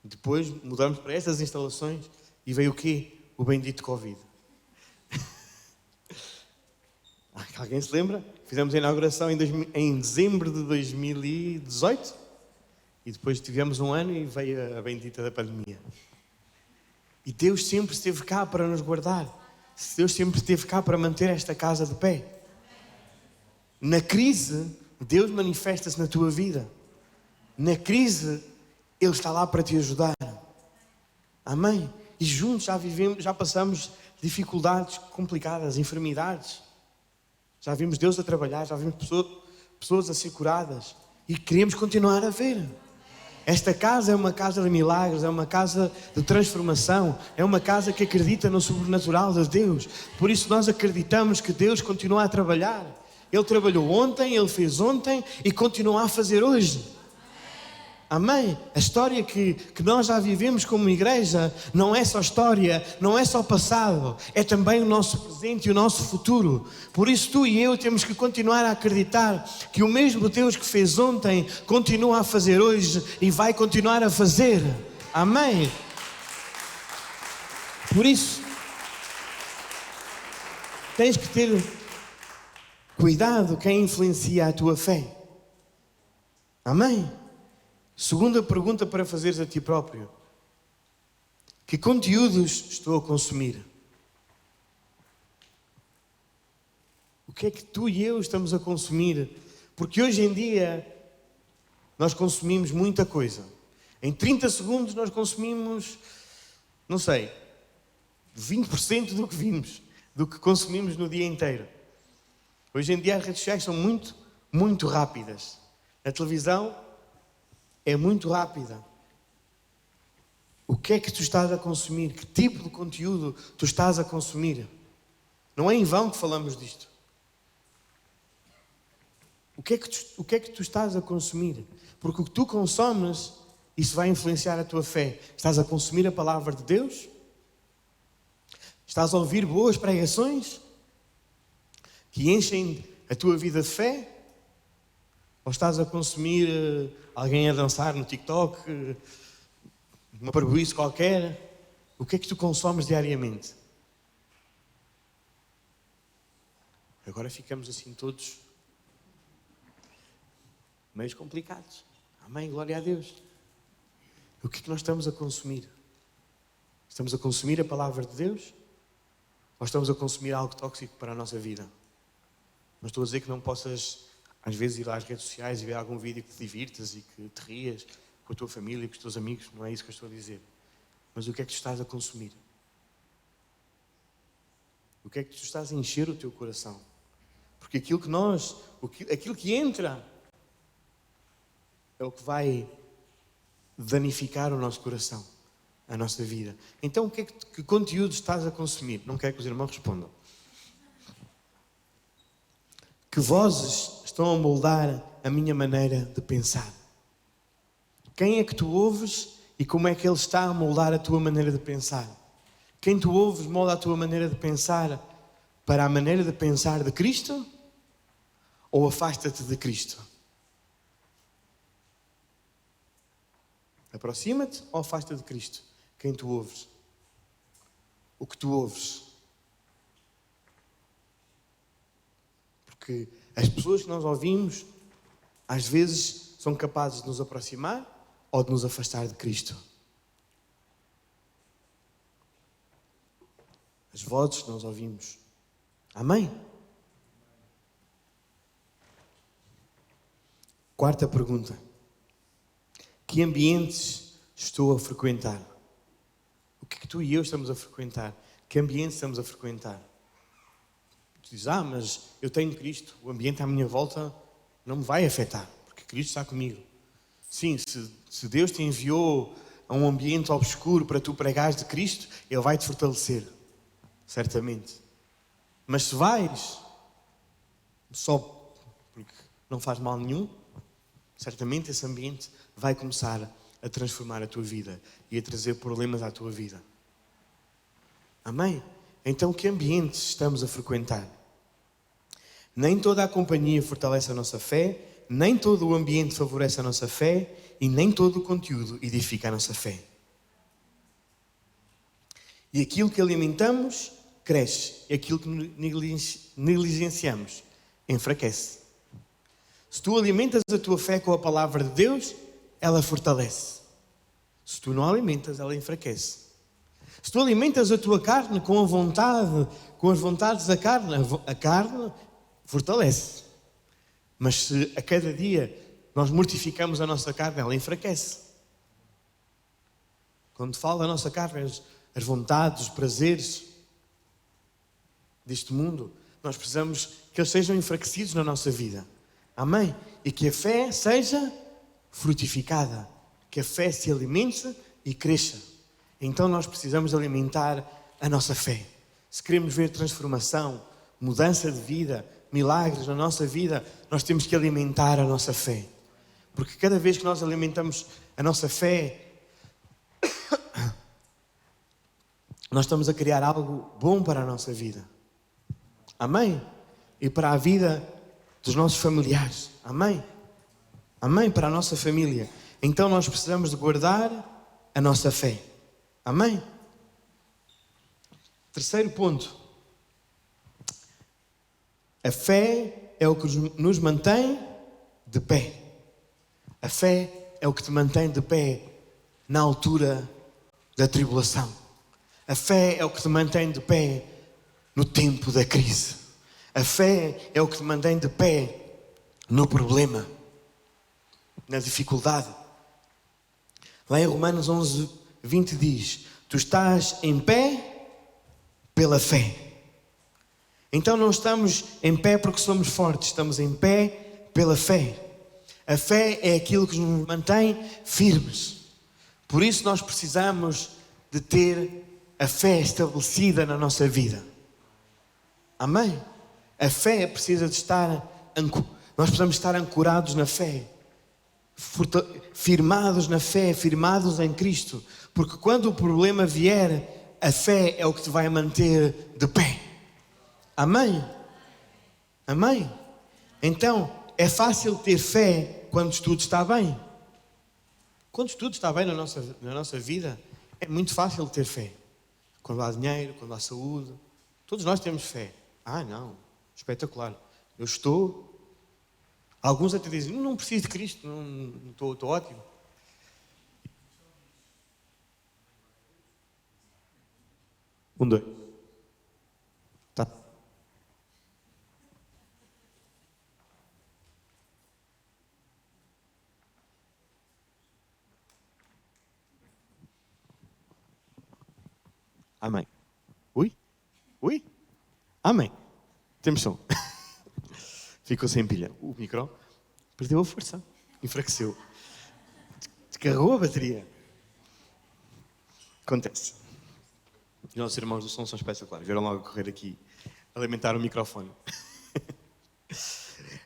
Depois mudamos para estas instalações e veio o quê? O bendito Covid. Alguém se lembra? Fizemos a inauguração em dezembro de 2018 e depois tivemos um ano e veio a bendita da pandemia. E Deus sempre esteve cá para nos guardar. Deus sempre esteve cá para manter esta casa de pé. Na crise, Deus manifesta-se na tua vida. Na crise, Ele está lá para te ajudar. Amém? E juntos já passamos dificuldades complicadas, enfermidades. Já vimos Deus a trabalhar, já vimos pessoas a ser curadas. E queremos continuar a ver. Esta casa é uma casa de milagres, é uma casa de transformação, é uma casa que acredita no sobrenatural de Deus. Por isso nós acreditamos que Deus continua a trabalhar. Ele trabalhou ontem, Ele fez ontem e continua a fazer hoje. Amém? A história que nós já vivemos como igreja não é só história, não é só passado, é também o nosso presente e o nosso futuro. Por isso tu e eu temos que continuar a acreditar que o mesmo Deus que fez ontem continua a fazer hoje e vai continuar a fazer. Amém? Por isso, tens que ter cuidado quem influencia a tua fé. Amém? Segunda pergunta para fazeres a ti próprio. Que conteúdos estou a consumir? O que é que tu e eu estamos a consumir? Porque hoje em dia nós consumimos muita coisa. Em 30 segundos nós consumimos, não sei, 20% do que vimos, do que consumimos no dia inteiro. Hoje em dia as redes sociais são muito, muito rápidas. A televisão é muito rápida. O que é que tu estás a consumir? Que tipo de conteúdo tu estás a consumir? Não é em vão que falamos disto. O que é que tu estás a consumir? Porque o que tu consomes, isso vai influenciar a tua fé. Estás a consumir a palavra de Deus? Estás a ouvir boas pregações que enchem a tua vida de fé? Ou estás a consumir alguém a dançar no TikTok, uma parboice qualquer? O que é que tu consomes diariamente? Agora ficamos assim todos meio complicados. Amém, glória a Deus. O que é que nós estamos a consumir? Estamos a consumir a palavra de Deus? Ou estamos a consumir algo tóxico para a nossa vida? Não estou a dizer que não possas às vezes ir às redes sociais e ver algum vídeo que te divirtas e que te rias com a tua família e com os teus amigos, não é isso que eu estou a dizer. Mas o que é que tu estás a consumir? O que é que tu estás a encher o teu coração? Porque aquilo que entra é o que vai danificar o nosso coração, a nossa vida. Então que conteúdo estás a consumir? Não quero que os irmãos respondam. Que vozes estão a moldar a minha maneira de pensar? Quem é que tu ouves e como é que ele está a moldar a tua maneira de pensar? Quem tu ouves molda a tua maneira de pensar para a maneira de pensar de Cristo? Ou afasta-te de Cristo? Aproxima-te ou afasta-te de Cristo? Quem tu ouves? O que tu ouves? Porque as pessoas que nós ouvimos, às vezes, são capazes de nos aproximar ou de nos afastar de Cristo. As vozes que nós ouvimos. Amém? Quarta pergunta. Que ambientes estou a frequentar? O que é que tu e eu estamos a frequentar? Que ambiente estamos a frequentar? Tu dizes, mas eu tenho Cristo, o ambiente à minha volta não me vai afetar, porque Cristo está comigo. Sim, se Deus te enviou a um ambiente obscuro para tu pregares de Cristo, Ele vai te fortalecer, certamente. Mas se vais só porque não faz mal nenhum, certamente esse ambiente vai começar a transformar a tua vida e a trazer problemas à tua vida. Amém? Então, que ambientes estamos a frequentar? Nem toda a companhia fortalece a nossa fé, nem todo o ambiente favorece a nossa fé e nem todo o conteúdo edifica a nossa fé. E aquilo que alimentamos cresce. E aquilo que negligenciamos enfraquece. Se tu alimentas a tua fé com a palavra de Deus, ela fortalece. Se tu não alimentas, ela enfraquece. Se tu alimentas a tua carne com a vontade, com as vontades da carne, a carne fortalece. Mas se a cada dia nós mortificamos a nossa carne, ela enfraquece. Quando falo da nossa carne, as vontades, os prazeres deste mundo, nós precisamos que eles sejam enfraquecidos na nossa vida. Amém? E que a fé seja frutificada. Que a fé se alimente e cresça. Então nós precisamos alimentar a nossa fé. Se queremos ver transformação, mudança de vida, milagres na nossa vida, nós temos que alimentar a nossa fé. Porque cada vez que nós alimentamos a nossa fé, nós estamos a criar algo bom para a nossa vida. Amém? E para a vida dos nossos familiares. Amém? Amém? Para a nossa família. Então nós precisamos de guardar a nossa fé. Amém? Terceiro ponto. A fé é o que nos mantém de pé. A fé é o que te mantém de pé na altura da tribulação. A fé é o que te mantém de pé no tempo da crise. A fé é o que te mantém de pé no problema, na dificuldade. Lá em Romanos 11, 20 diz: tu estás em pé pela fé. Então não estamos em pé porque somos fortes, estamos em pé pela fé. A fé é aquilo que nos mantém firmes. Por isso nós precisamos de ter a fé estabelecida na nossa vida. Amém? A fé precisa de estar, nós precisamos estar ancorados na fé, firmados na fé, firmados em Cristo. Porque quando o problema vier, a fé é o que te vai manter de pé. Amém? Amém? Então, é fácil ter fé quando tudo está bem. Quando tudo está bem na nossa vida, é muito fácil ter fé. Quando há dinheiro, quando há saúde, todos nós temos fé. Ah, não, espetacular. Eu estou... Alguns até dizem, não preciso de Cristo, não estou ótimo. Um, dois. Tá. Amém. Ui? Ui? Amém. Temos som. Ficou sem pilha. O micro perdeu a força. Enfraqueceu. Descarregou a bateria. Acontece. Os nossos irmãos do som são espetaculares. Vieram logo correr aqui alimentar o microfone.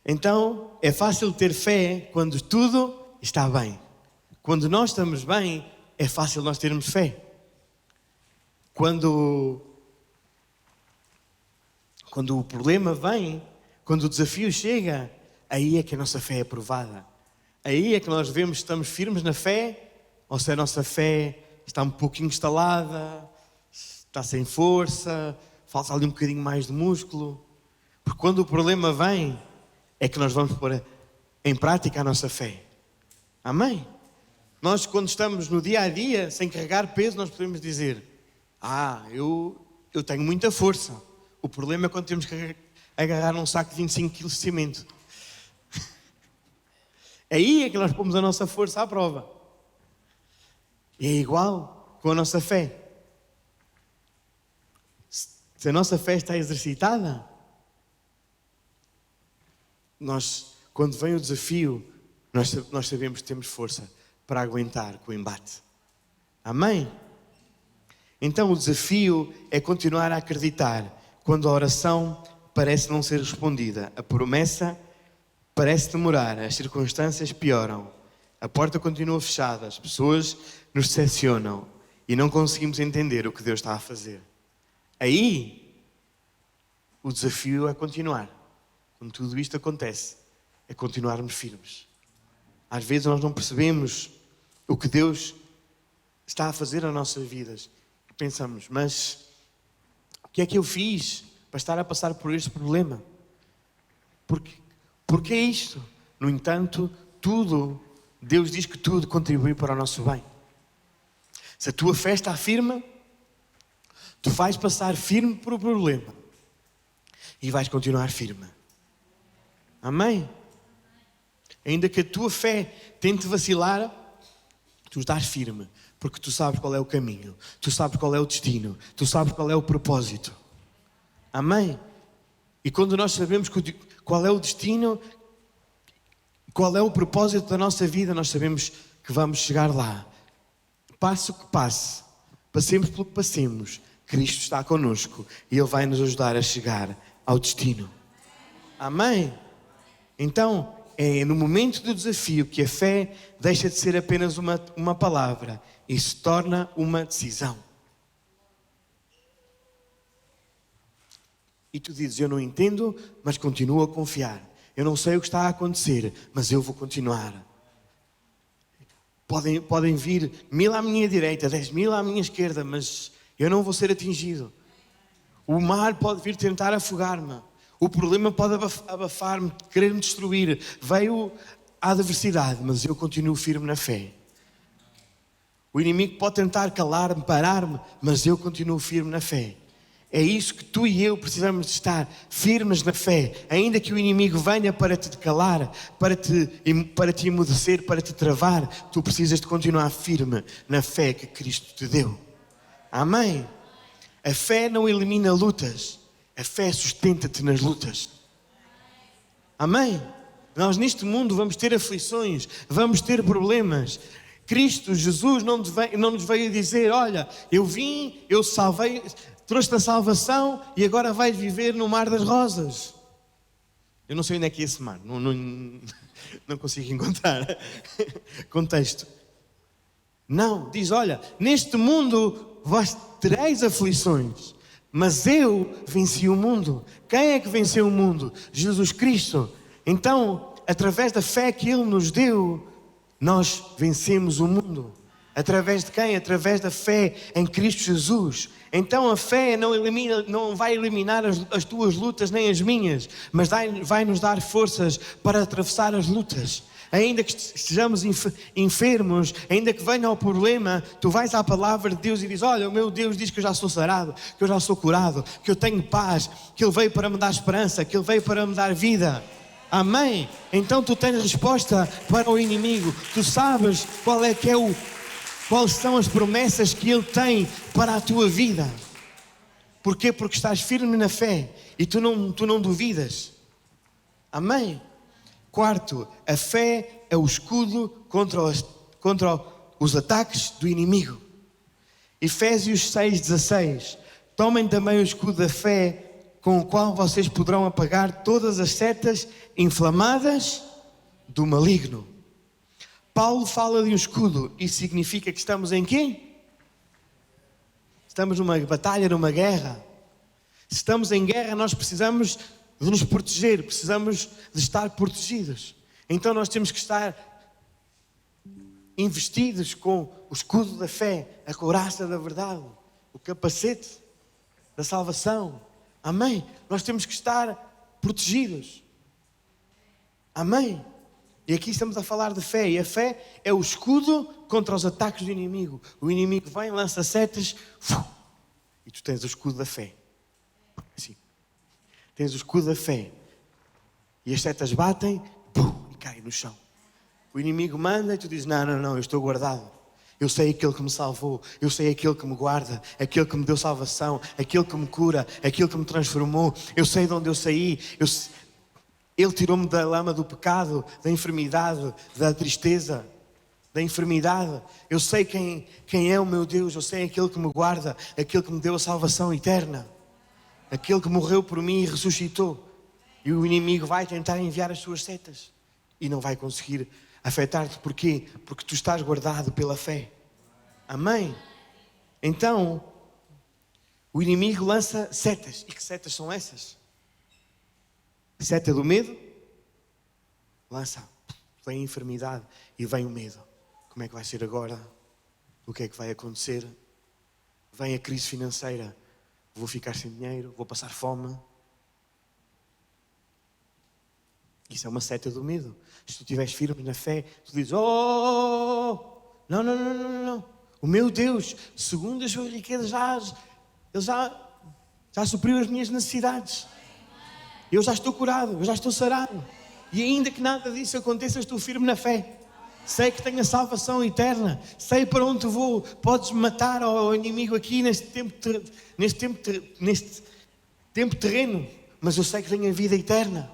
Então, é fácil ter fé quando tudo está bem. Quando nós estamos bem, é fácil nós termos fé. Quando o problema vem, quando o desafio chega, aí é que a nossa fé é provada. Aí é que nós vemos se estamos firmes na fé ou se a nossa fé está um pouquinho instalada, está sem força, falta ali um bocadinho mais de músculo. Porque quando o problema vem, é que nós vamos pôr em prática a nossa fé. Amém? Nós, quando estamos no dia a dia, sem carregar peso, nós podemos dizer: eu tenho muita força. O problema é quando temos que agarrar um saco de 25 kg de cimento. Aí é que nós pomos a nossa força à prova. E é igual com a nossa fé. Se a nossa fé está exercitada, quando vem o desafio, nós sabemos que temos força para aguentar com o embate. Amém? Então o desafio é continuar a acreditar quando a oração parece não ser respondida, a promessa parece demorar, as circunstâncias pioram, a porta continua fechada, as pessoas nos decepcionam e não conseguimos entender o que Deus está a fazer. Aí, o desafio é continuar. Quando tudo isto acontece, é continuarmos firmes. Às vezes nós não percebemos o que Deus está a fazer nas nossas vidas. Pensamos, mas o que é que eu fiz para estar a passar por este problema? Porque é isto? No entanto, Deus diz que tudo contribui para o nosso bem. Se a tua fé está firme, tu vais passar firme por o problema e vais continuar firme. Amém? Ainda que a tua fé tente vacilar, tu estás firme, porque tu sabes qual é o caminho, tu sabes qual é o destino, tu sabes qual é o propósito. Amém? E quando nós sabemos qual é o destino, qual é o propósito da nossa vida, nós sabemos que vamos chegar lá. Passe o que passe, passemos pelo que passemos, Cristo está connosco e Ele vai nos ajudar a chegar ao destino. Amém? Então, é no momento do desafio que a fé deixa de ser apenas uma palavra e se torna uma decisão. E tu dizes, eu não entendo, mas continuo a confiar. Eu não sei o que está a acontecer, mas eu vou continuar. Podem vir 1000 à minha direita, 10.000 à minha esquerda, mas eu não vou ser atingido. O mar pode vir tentar afogar-me. O problema pode abafar-me, querer-me destruir. Veio a adversidade, mas eu continuo firme na fé. O inimigo pode tentar calar-me, parar-me, mas eu continuo firme na fé. É isso que tu e eu precisamos de estar firmes na fé. Ainda que o inimigo venha para te calar, para te emudecer, para te travar, tu precisas de continuar firme na fé que Cristo te deu. Amém? A fé não elimina lutas. A fé sustenta-te nas lutas. Amém? Nós neste mundo vamos ter aflições, vamos ter problemas. Cristo, Jesus, não nos veio dizer, olha, eu vim, eu salvei, trouxe-te a salvação e agora vais viver no mar das rosas. Eu não sei onde é que é esse mar, não consigo encontrar contexto. Não, diz, olha, neste mundo tereis aflições. Mas eu venci o mundo. Quem é que venceu o mundo? Jesus Cristo. Então, através da fé que Ele nos deu, nós vencemos o mundo. Através de quem? Através da fé em Cristo Jesus. Então a fé não vai eliminar as tuas lutas nem as minhas, mas vai nos dar forças para atravessar as lutas. Ainda que estejamos enfermos, ainda que venha o problema, tu vais à palavra de Deus e dizes, olha, o meu Deus diz que eu já sou sarado, que eu já sou curado, que eu tenho paz, que Ele veio para me dar esperança, que Ele veio para me dar vida. Amém? Então tu tens resposta para o inimigo. Tu sabes quais são as promessas que Ele tem para a tua vida. Porquê? Porque estás firme na fé e tu não duvidas. Amém? Quarto, a fé é o escudo contra os ataques do inimigo. Efésios 6,16. Tomem também o escudo da fé, com o qual vocês poderão apagar todas as setas inflamadas do maligno. Paulo fala de um escudo. Isso significa que estamos em quê? Estamos numa batalha, numa guerra. Se estamos em guerra, nós precisamos de nos proteger, precisamos de estar protegidos. Então nós temos que estar investidos com o escudo da fé, a couraça da verdade, o capacete da salvação. Amém? Nós temos que estar protegidos. Amém? E aqui estamos a falar de fé. E a fé é o escudo contra os ataques do inimigo. O inimigo vem, lança setas, e tu tens o escudo da fé. Assim. Tens o escudo da fé. E as setas batem, e caem no chão. O inimigo manda e tu dizes, não, eu estou guardado. Eu sei aquele que me salvou, eu sei aquele que me guarda, aquele que me deu salvação, aquele que me cura, aquele que me transformou. Eu sei de onde eu saí. Ele tirou-me da lama do pecado, da enfermidade, da tristeza, da enfermidade. Eu sei quem é o meu Deus, eu sei aquele que me guarda, aquele que me deu a salvação eterna, aquele que morreu por mim e ressuscitou. E o inimigo vai tentar enviar as suas setas e não vai conseguir afetar-te. Porquê? Porque tu estás guardado pela fé. Amém? Então, o inimigo lança setas. E que setas são essas? Seta do medo? Lança. Vem a enfermidade e vem o medo. Como é que vai ser agora? O que é que vai acontecer? vem a crise financeira, vou ficar sem dinheiro, vou passar fome. Isso é uma seta do medo. Se tu estiveres firme na fé, tu dizes, não, não. O meu Deus, segundo as suas riquezas, Ele já supriu as minhas necessidades. Eu já estou curado, eu já estou sarado. E ainda que nada disso aconteça, estou firme na fé. Sei que tenho a salvação eterna. Sei para onde vou. Podes matar o inimigo aqui neste tempo terreno. Mas eu sei que tenho a vida eterna.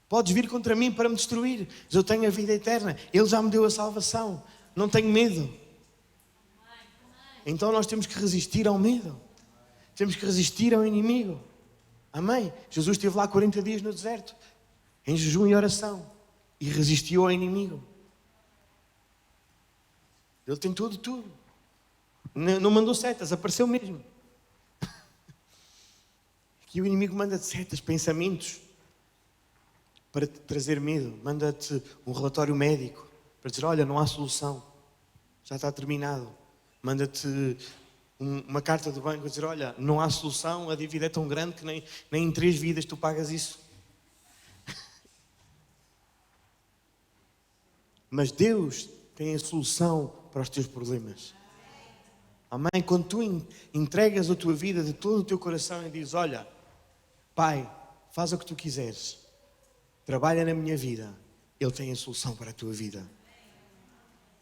Podes vir contra mim para me destruir. Mas eu tenho a vida eterna. Ele já me deu a salvação. Não tenho medo. Então nós temos que resistir ao medo. Temos que resistir ao inimigo. Amém? Jesus esteve lá 40 dias no deserto. Em jejum e oração. E resistiu ao inimigo. Ele tem tudo. Não mandou setas, apareceu mesmo. Aqui o inimigo manda-te setas, pensamentos, para te trazer medo. Manda-te um relatório médico, para dizer, olha, não há solução. Já está terminado. Manda-te uma carta do banco a dizer, olha, não há solução, a dívida é tão grande que nem em 3 vidas tu pagas isso. Mas Deus tem a solução para os teus problemas. Amém? Quando tu entregas a tua vida de todo o teu coração e dizes, olha, Pai, faz o que tu quiseres. Trabalha na minha vida. Ele tem a solução para a tua vida.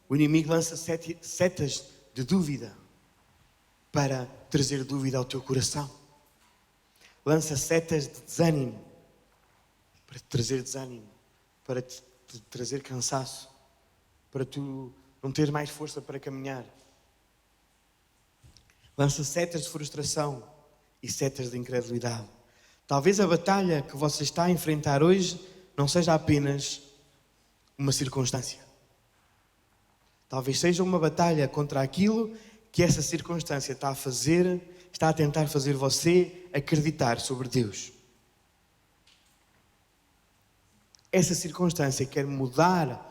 O inimigo lança setas de dúvida para trazer dúvida ao teu coração. Lança setas de desânimo para te trazer desânimo, para te trazer cansaço, para tu não teres mais força para caminhar. Lança setas de frustração e setas de incredulidade. Talvez a batalha que você está a enfrentar hoje não seja apenas uma circunstância. Talvez seja uma batalha contra aquilo que essa circunstância está a tentar fazer você acreditar sobre Deus. Essa circunstância quer mudar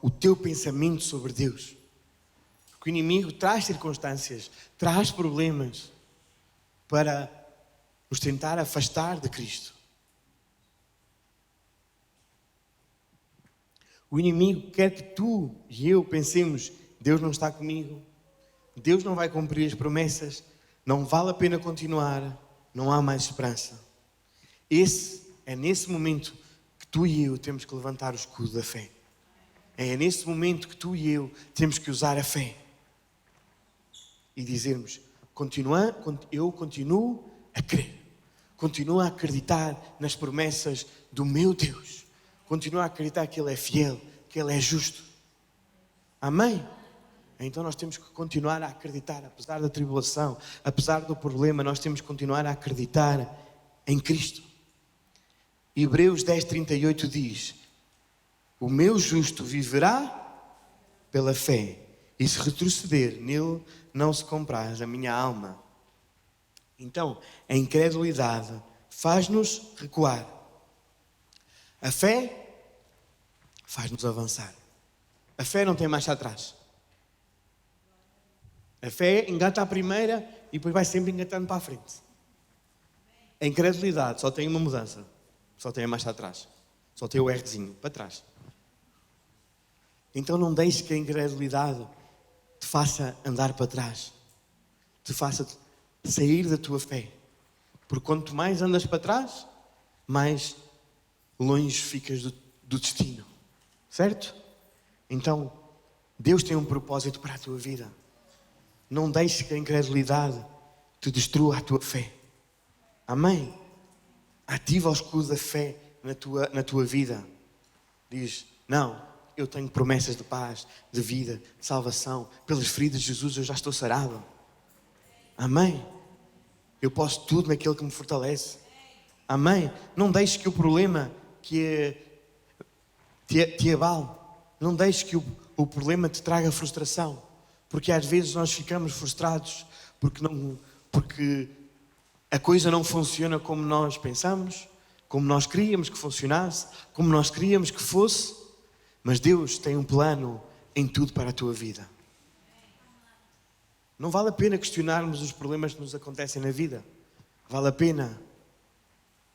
o teu pensamento sobre Deus. Porque o inimigo traz circunstâncias, traz problemas para nos tentar afastar de Cristo. O inimigo quer que tu e eu pensemos, Deus não está comigo, Deus não vai cumprir as promessas, não vale a pena continuar, não há mais esperança. É nesse momento que tu e eu temos que levantar o escudo da fé. É nesse momento que tu e eu temos que usar a fé. E dizermos, eu continuo a crer. Continuo a acreditar nas promessas do meu Deus. Continuo a acreditar que Ele é fiel, que Ele é justo. Amém? Então nós temos que continuar a acreditar, apesar da tribulação, apesar do problema, nós temos que continuar a acreditar em Cristo. Hebreus 10:38 diz, o meu justo viverá pela fé, e se retroceder nele não se compraz a minha alma. Então, a incredulidade faz-nos recuar. A fé faz-nos avançar. A fé não tem marcha atrás. A fé engata a primeira e depois vai sempre engatando para a frente. A incredulidade só tem uma mudança. Só tem a marcha atrás. Só tem o Rzinho para trás. Então não deixes que a incredulidade te faça andar para trás. Te faça sair da tua fé. Porque quanto mais andas para trás, mais longe ficas do destino. Certo? Então, Deus tem um propósito para a tua vida. Não deixes que a incredulidade te destrua a tua fé. Amém? Ativa o escudo da fé na tua vida. Diz, não, eu tenho promessas de paz, de vida, de salvação. Pelas feridas de Jesus eu já estou sarado. Amém? Eu posso tudo naquele que me fortalece. Amém? Não deixes que o problema te abale. Não deixes que o problema te traga frustração. Porque às vezes nós ficamos frustrados porque a coisa não funciona como nós pensamos, como nós queríamos que funcionasse, como nós queríamos que fosse. Mas Deus tem um plano em tudo para a tua vida. Não vale a pena questionarmos os problemas que nos acontecem na vida. Vale a pena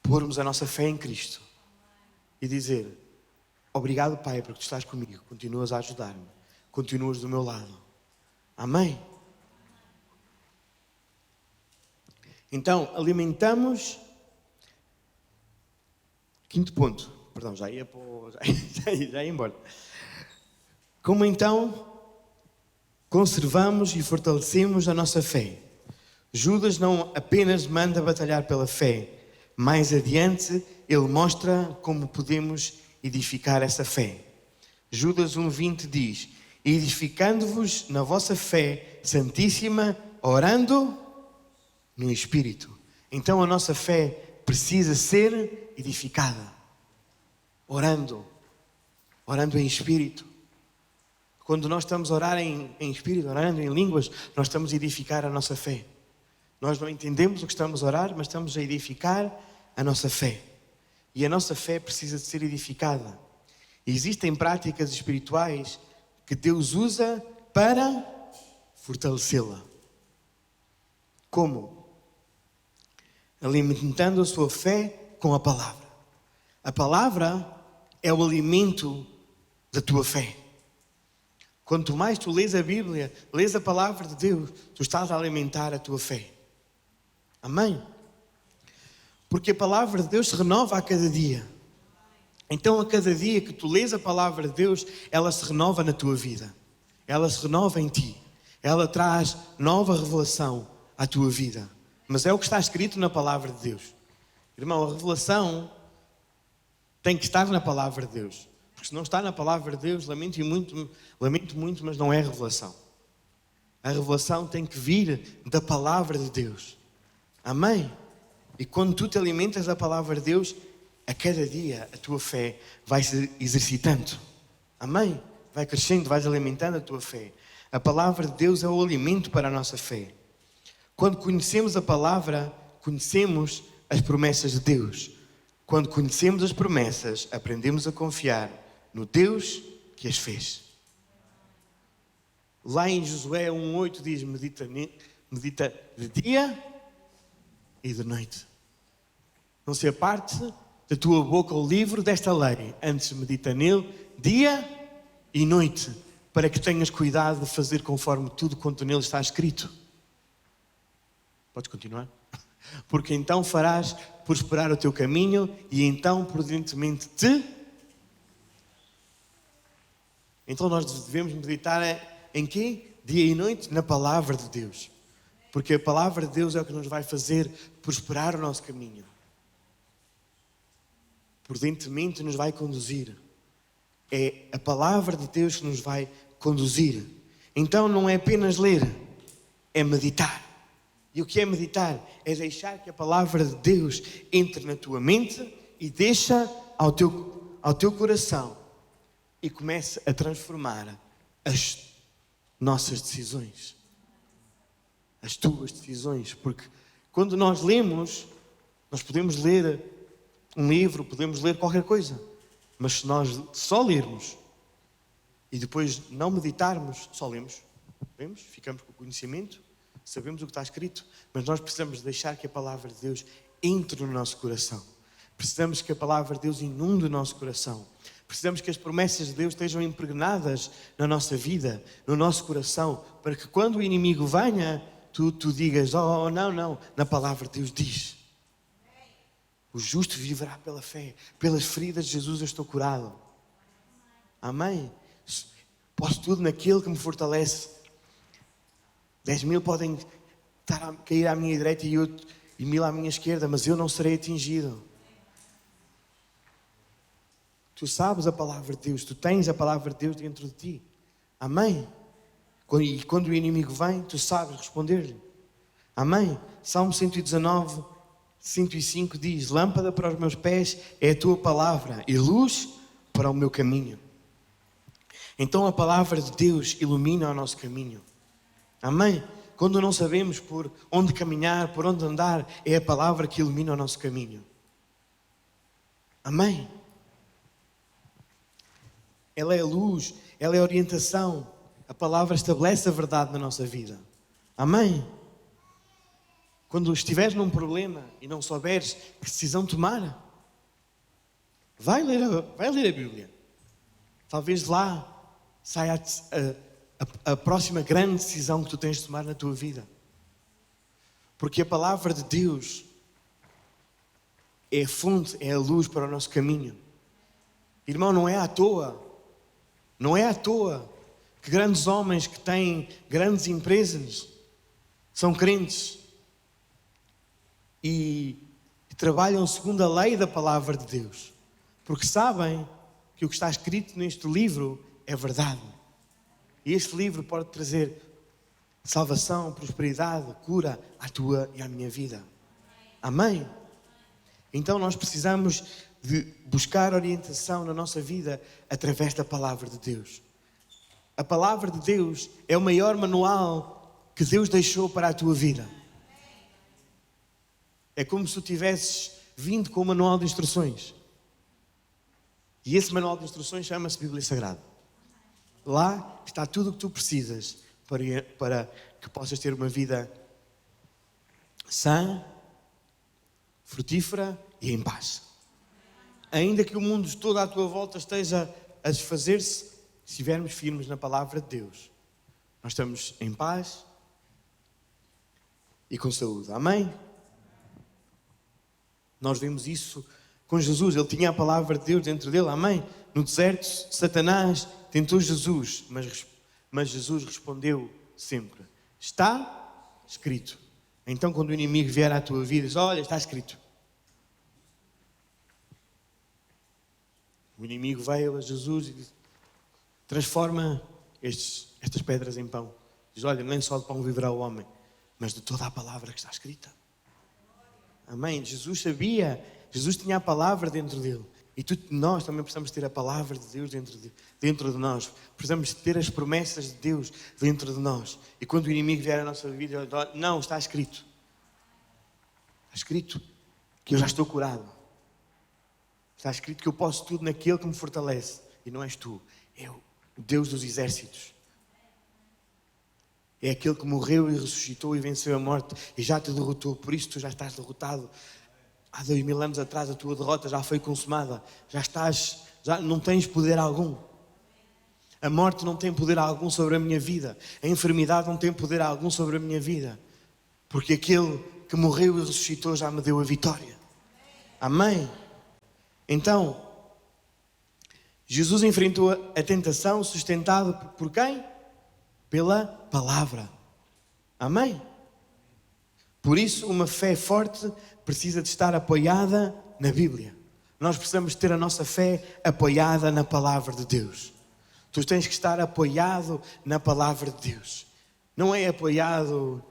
pormos a nossa fé em Cristo e dizer: obrigado, Pai, porque tu estás comigo, continuas a ajudar-me, continuas do meu lado. Amém? Então, alimentamos... Quinto ponto. Perdão, já ia embora. Como então conservamos e fortalecemos a nossa fé? Judas não apenas manda batalhar pela fé. Mais adiante, ele mostra como podemos edificar essa fé. Judas 1:20 diz: edificando-vos na vossa fé santíssima, orando no Espírito. Então a nossa fé precisa ser edificada. Orando em Espírito. Quando nós estamos a orar em Espírito, orando em línguas, nós estamos a edificar a nossa fé. Nós não entendemos o que estamos a orar, mas estamos a edificar a nossa fé. E a nossa fé precisa de ser edificada. Existem práticas espirituais que Deus usa para fortalecê-la. Como? Alimentando a sua fé com a palavra. A palavra é o alimento da tua fé. Quanto mais tu lês a Bíblia, lês a palavra de Deus, tu estás a alimentar a tua fé. Amém? Porque a palavra de Deus se renova a cada dia. Então a cada dia que tu lês a palavra de Deus, ela se renova na tua vida. Ela se renova em ti. Ela traz nova revelação à tua vida. Mas é o que está escrito na palavra de Deus. Irmão, a revelação tem que estar na palavra de Deus. Porque se não está na palavra de Deus, lamento muito, mas não é revelação. A revelação tem que vir da palavra de Deus. Amém? E quando tu te alimentas da palavra de Deus, a cada dia a tua fé vai se exercitando. Amém? Vai crescendo, vais alimentando a tua fé. A palavra de Deus é o alimento para a nossa fé. Quando conhecemos a palavra, conhecemos as promessas de Deus. Quando conhecemos as promessas, aprendemos a confiar no Deus que as fez. Lá em Josué 1:8 diz: medita de dia e de noite. Não se aparte da tua boca o livro desta lei, antes medita nele dia e noite, para que tenhas cuidado de fazer conforme tudo quanto nele está escrito. Podes continuar? Porque então farás prosperar o teu caminho e então prudentemente te... Então nós devemos meditar em quê? Dia e noite na palavra de Deus. Porque a palavra de Deus é o que nos vai fazer prosperar o nosso caminho. Prudentemente nos vai conduzir. É a palavra de Deus que nos vai conduzir. Então não é apenas ler, é meditar. E o que é meditar? É deixar que a palavra de Deus entre na tua mente e deixa ao teu coração e comece a transformar as nossas decisões. As tuas decisões. Porque quando nós lemos, nós podemos ler um livro, podemos ler qualquer coisa. Mas se nós só lermos e depois não meditarmos, só lemos, ficamos com o conhecimento, sabemos o que está escrito, mas nós precisamos deixar que a palavra de Deus entre no nosso coração. Precisamos que a palavra de Deus inunde o nosso coração. Precisamos que as promessas de Deus estejam impregnadas na nossa vida, no nosso coração, para que quando o inimigo venha, tu digas: oh, não, na palavra de Deus diz: o justo viverá pela fé, pelas feridas de Jesus eu estou curado. Amém? Posso tudo naquele que me fortalece. 10.000 podem cair à minha direita e 1.000 à minha esquerda, mas eu não serei atingido. Tu sabes a palavra de Deus, tu tens a palavra de Deus dentro de ti. Amém? E quando o inimigo vem, tu sabes responder-lhe. Amém? Salmo 119, 105 diz: lâmpada para os meus pés é a tua palavra e luz para o meu caminho. Então a palavra de Deus ilumina o nosso caminho. Amém? Quando não sabemos por onde caminhar, por onde andar, é a palavra que ilumina o nosso caminho. Amém? Ela é a luz, ela é a orientação. A palavra estabelece a verdade na nossa vida. Amém? Quando estiveres num problema e não souberes que decisão tomar, vai ler a Bíblia. Talvez lá saia a próxima grande decisão que tu tens de tomar na tua vida. Porque a palavra de Deus é a fonte, é a luz para o nosso caminho. Irmão, não é à toa que grandes homens que têm grandes empresas são crentes e trabalham segundo a lei da palavra de Deus. Porque sabem que o que está escrito neste livro é verdade. E este livro pode trazer salvação, prosperidade, cura à tua e à minha vida. Amém? Então nós precisamos de buscar orientação na nossa vida através da palavra de Deus. A palavra de Deus é o maior manual que Deus deixou para a tua vida. É como se tu tivesses vindo com um manual de instruções. E esse manual de instruções chama-se Bíblia Sagrada. Lá está tudo o que tu precisas para que possas ter uma vida sã, frutífera e em paz. Ainda que o mundo todo à tua volta esteja a desfazer-se, se estivermos firmes na palavra de Deus, nós estamos em paz e com saúde. Amém? Nós vemos isso com Jesus. Ele tinha a palavra de Deus dentro dele. Amém? No deserto, Satanás tentou Jesus, mas Jesus respondeu sempre: está escrito. Então quando o inimigo vier à tua vida, diz: olha, está escrito. O inimigo veio a Jesus e diz: transforma estas pedras em pão. Diz: olha, nem só de pão viverá o homem, mas de toda a palavra que está escrita. Amém? Jesus sabia, Jesus tinha a palavra dentro dele. E nós também precisamos ter a palavra de Deus dentro de nós. Precisamos ter as promessas de Deus dentro de nós. E quando o inimigo vier à nossa vida, não, está escrito. Está escrito que eu já estou curado. Está escrito que eu posso tudo naquele que me fortalece. E não és tu, é o Deus dos exércitos. É aquele que morreu e ressuscitou e venceu a morte e já te derrotou. Por isso tu já estás derrotado. Há 2000 anos atrás a tua derrota já foi consumada. Já não tens poder algum. A morte não tem poder algum sobre a minha vida. A enfermidade não tem poder algum sobre a minha vida. Porque aquele que morreu e ressuscitou já me deu a vitória. Amém? Então, Jesus enfrentou a tentação sustentado por quem? Pela palavra. Amém? Por isso, uma fé forte precisa de estar apoiada na Bíblia. Nós precisamos ter a nossa fé apoiada na palavra de Deus. Tu tens que estar apoiado na palavra de Deus. Não é apoiado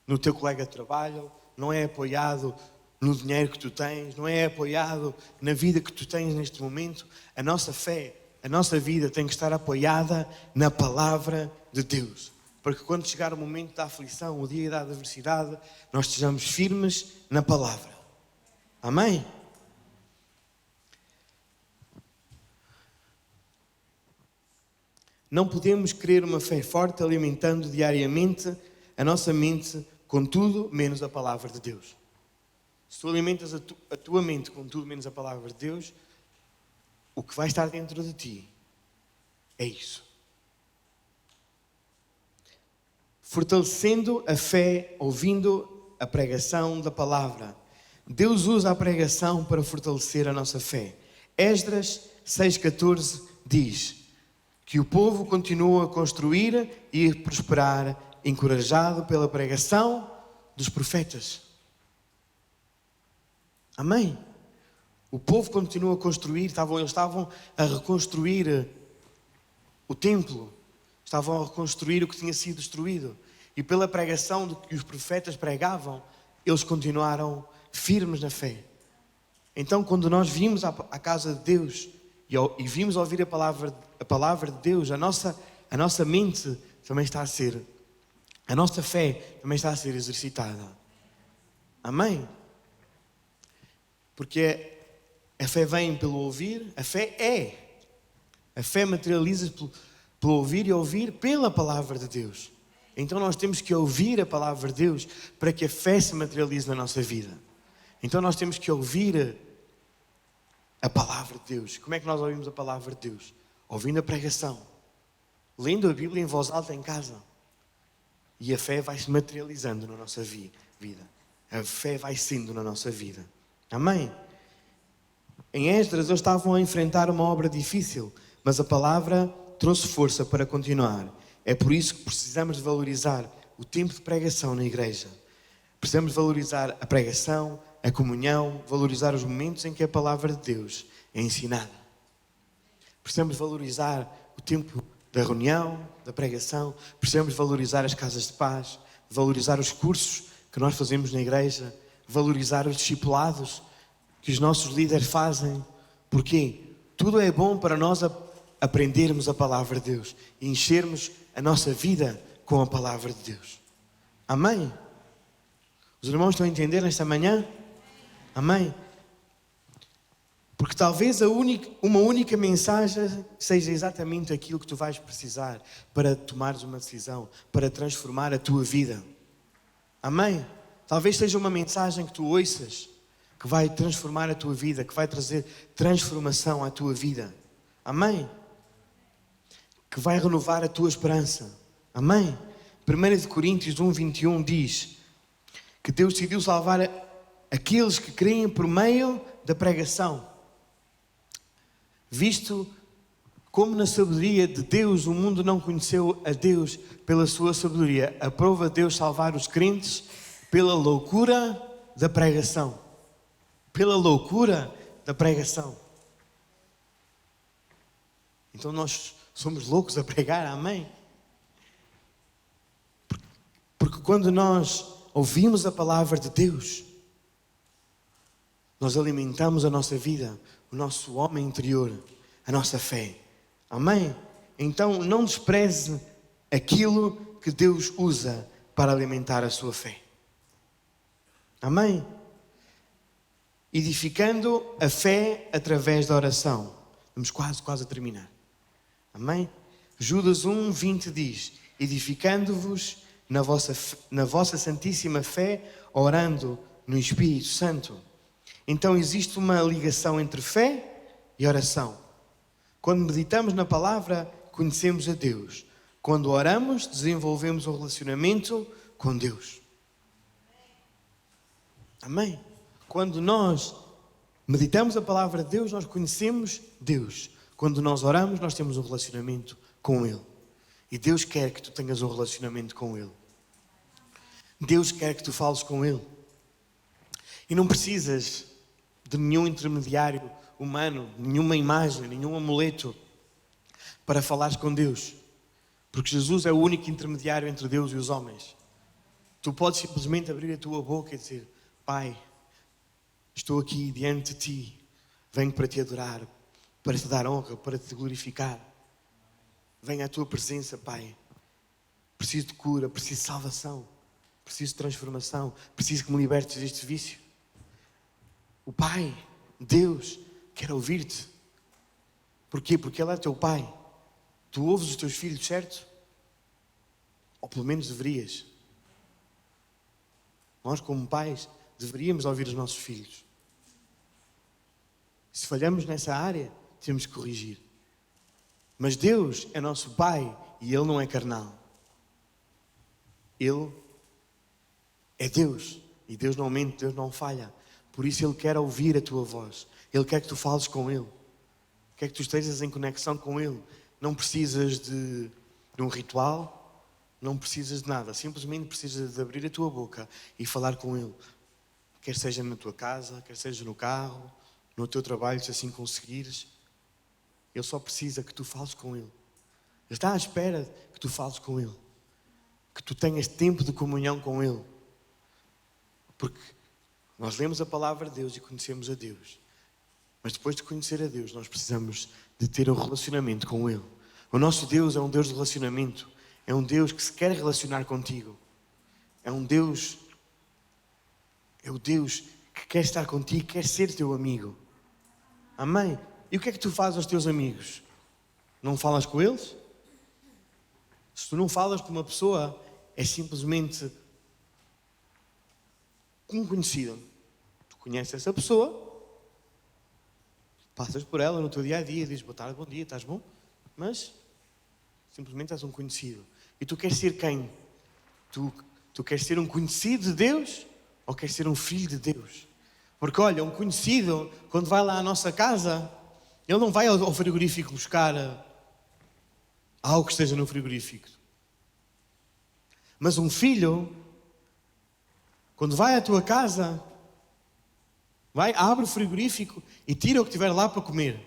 no teu colega de trabalho, não é apoiado no dinheiro que tu tens, não é apoiado na vida que tu tens neste momento. A nossa fé, a nossa vida tem que estar apoiada na palavra de Deus. Para que quando chegar o momento da aflição, o dia da adversidade, nós estejamos firmes na palavra. Amém? Não podemos querer uma fé forte alimentando diariamente a nossa mente com tudo menos a palavra de Deus. Se tu alimentas a tua mente com tudo menos a palavra de Deus, o que vai estar dentro de ti é isso. Fortalecendo a fé, ouvindo a pregação da palavra. Deus usa a pregação para fortalecer a nossa fé. Esdras 6,14 diz que o povo continua a construir e a prosperar, encorajado pela pregação dos profetas. Amém? O povo continua a construir, eles estavam a reconstruir o templo, estavam a reconstruir o que tinha sido destruído. E pela pregação do que os profetas pregavam, eles continuaram firmes na fé. Então, quando nós vimos à casa de Deus e vimos ouvir a palavra de Deus, a nossa mente também está a ser, a nossa fé também está a ser exercitada. Amém? Porque a fé vem pelo ouvir, a fé materializa-se pelo ouvir e ouvir pela palavra de Deus. Então nós temos que ouvir a palavra de Deus para que a fé se materialize na nossa vida. Então nós temos que ouvir a palavra de Deus. Como é que nós ouvimos a palavra de Deus? Ouvindo a pregação, lendo a Bíblia em voz alta em casa. E a fé vai se materializando na nossa vida. A fé vai sendo na nossa vida. Amém? Em Esdras eles estavam a enfrentar uma obra difícil, mas a palavra trouxe força para continuar. É por isso que precisamos de valorizar o tempo de pregação na igreja. Precisamos valorizar a pregação, a comunhão, valorizar os momentos em que a palavra de Deus é ensinada. Precisamos valorizar o tempo da reunião, da pregação. Precisamos valorizar as casas de paz, valorizar os cursos que nós fazemos na igreja, valorizar os discipulados que os nossos líderes fazem. Porquê? Tudo é bom para nós aprendermos a palavra de Deus e enchermos a nossa vida com a palavra de Deus. Amém? Os irmãos estão a entender nesta manhã? Amém? Porque talvez uma única mensagem seja exatamente aquilo que tu vais precisar para tomares uma decisão, para transformar a tua vida. Amém? Talvez seja uma mensagem que tu ouças, que vai transformar a tua vida, que vai trazer transformação à tua vida. Amém? Que vai renovar a tua esperança. Amém? 1 Coríntios 1:21 diz que Deus decidiu salvar aqueles que creem por meio da pregação. Visto como na sabedoria de Deus o mundo não conheceu a Deus pela sua sabedoria, aprova Deus salvar os crentes pela loucura da pregação. Pela loucura da pregação. Então nós somos loucos a pregar, amém? Porque quando nós ouvimos a palavra de Deus, nós alimentamos a nossa vida, o nosso homem interior, a nossa fé. Amém? Então não despreze aquilo que Deus usa para alimentar a sua fé. Amém? Edificando a fé através da oração. Vamos quase a terminar. Amém? Judas 1:20 diz: edificando-vos na vossa santíssima fé, orando no Espírito Santo. Então existe uma ligação entre fé e oração. Quando meditamos na palavra, conhecemos a Deus. Quando oramos, desenvolvemos um relacionamento com Deus. Amém? Quando nós meditamos a palavra de Deus, nós conhecemos Deus. Quando nós oramos, nós temos um relacionamento com Ele. E Deus quer que tu tenhas um relacionamento com Ele. Deus quer que tu fales com Ele. E não precisas de nenhum intermediário humano, nenhuma imagem, nenhum amuleto para falares com Deus. Porque Jesus é o único intermediário entre Deus e os homens. Tu podes simplesmente abrir a tua boca e dizer: Pai, estou aqui diante de Ti. Venho para Te adorar, para Te dar honra, para Te glorificar. Venho à Tua presença, Pai. Preciso de cura, preciso de salvação, preciso de transformação, preciso que me libertes deste vício. O Pai, Deus, quer ouvir-te. Porquê? Porque Ele é teu Pai. Tu ouves os teus filhos, certo? Ou pelo menos deverias. Nós, como pais, deveríamos ouvir os nossos filhos. Se falhamos nessa área, temos que corrigir. Mas Deus é nosso Pai e Ele não é carnal. Ele é Deus. E Deus não mente, Deus não falha. Por isso Ele quer ouvir a tua voz. Ele quer que tu fales com Ele. Quer que tu estejas em conexão com Ele. Não precisas de um ritual. Não precisas de nada. Simplesmente precisas de abrir a tua boca e falar com Ele. Quer seja na tua casa, quer seja no carro, no teu trabalho, se assim conseguires. Ele só precisa que tu fales com Ele. Ele está à espera que tu fales com Ele. Que tu tenhas tempo de comunhão com Ele. Porque nós lemos a palavra de Deus e conhecemos a Deus. Mas depois de conhecer a Deus, nós precisamos de ter um relacionamento com Ele. O nosso Deus é um Deus de relacionamento. É um Deus que se quer relacionar contigo. É um Deus... É o Deus que quer estar contigo, quer ser teu amigo. Amém? E o que é que tu fazes aos teus amigos? Não falas com eles? Se tu não falas com uma pessoa, é simplesmente um conhecido. Tu conheces essa pessoa, passas por ela no teu dia-a-dia, dizes boa tarde, bom dia, estás bom? Mas simplesmente és um conhecido. E tu queres ser quem? Tu queres ser um conhecido de Deus ou queres ser um filho de Deus? Porque olha, um conhecido, quando vai lá à nossa casa, ele não vai ao frigorífico buscar algo que esteja no frigorífico. Mas um filho, quando vai à tua casa, abre o frigorífico e tira o que tiver lá para comer.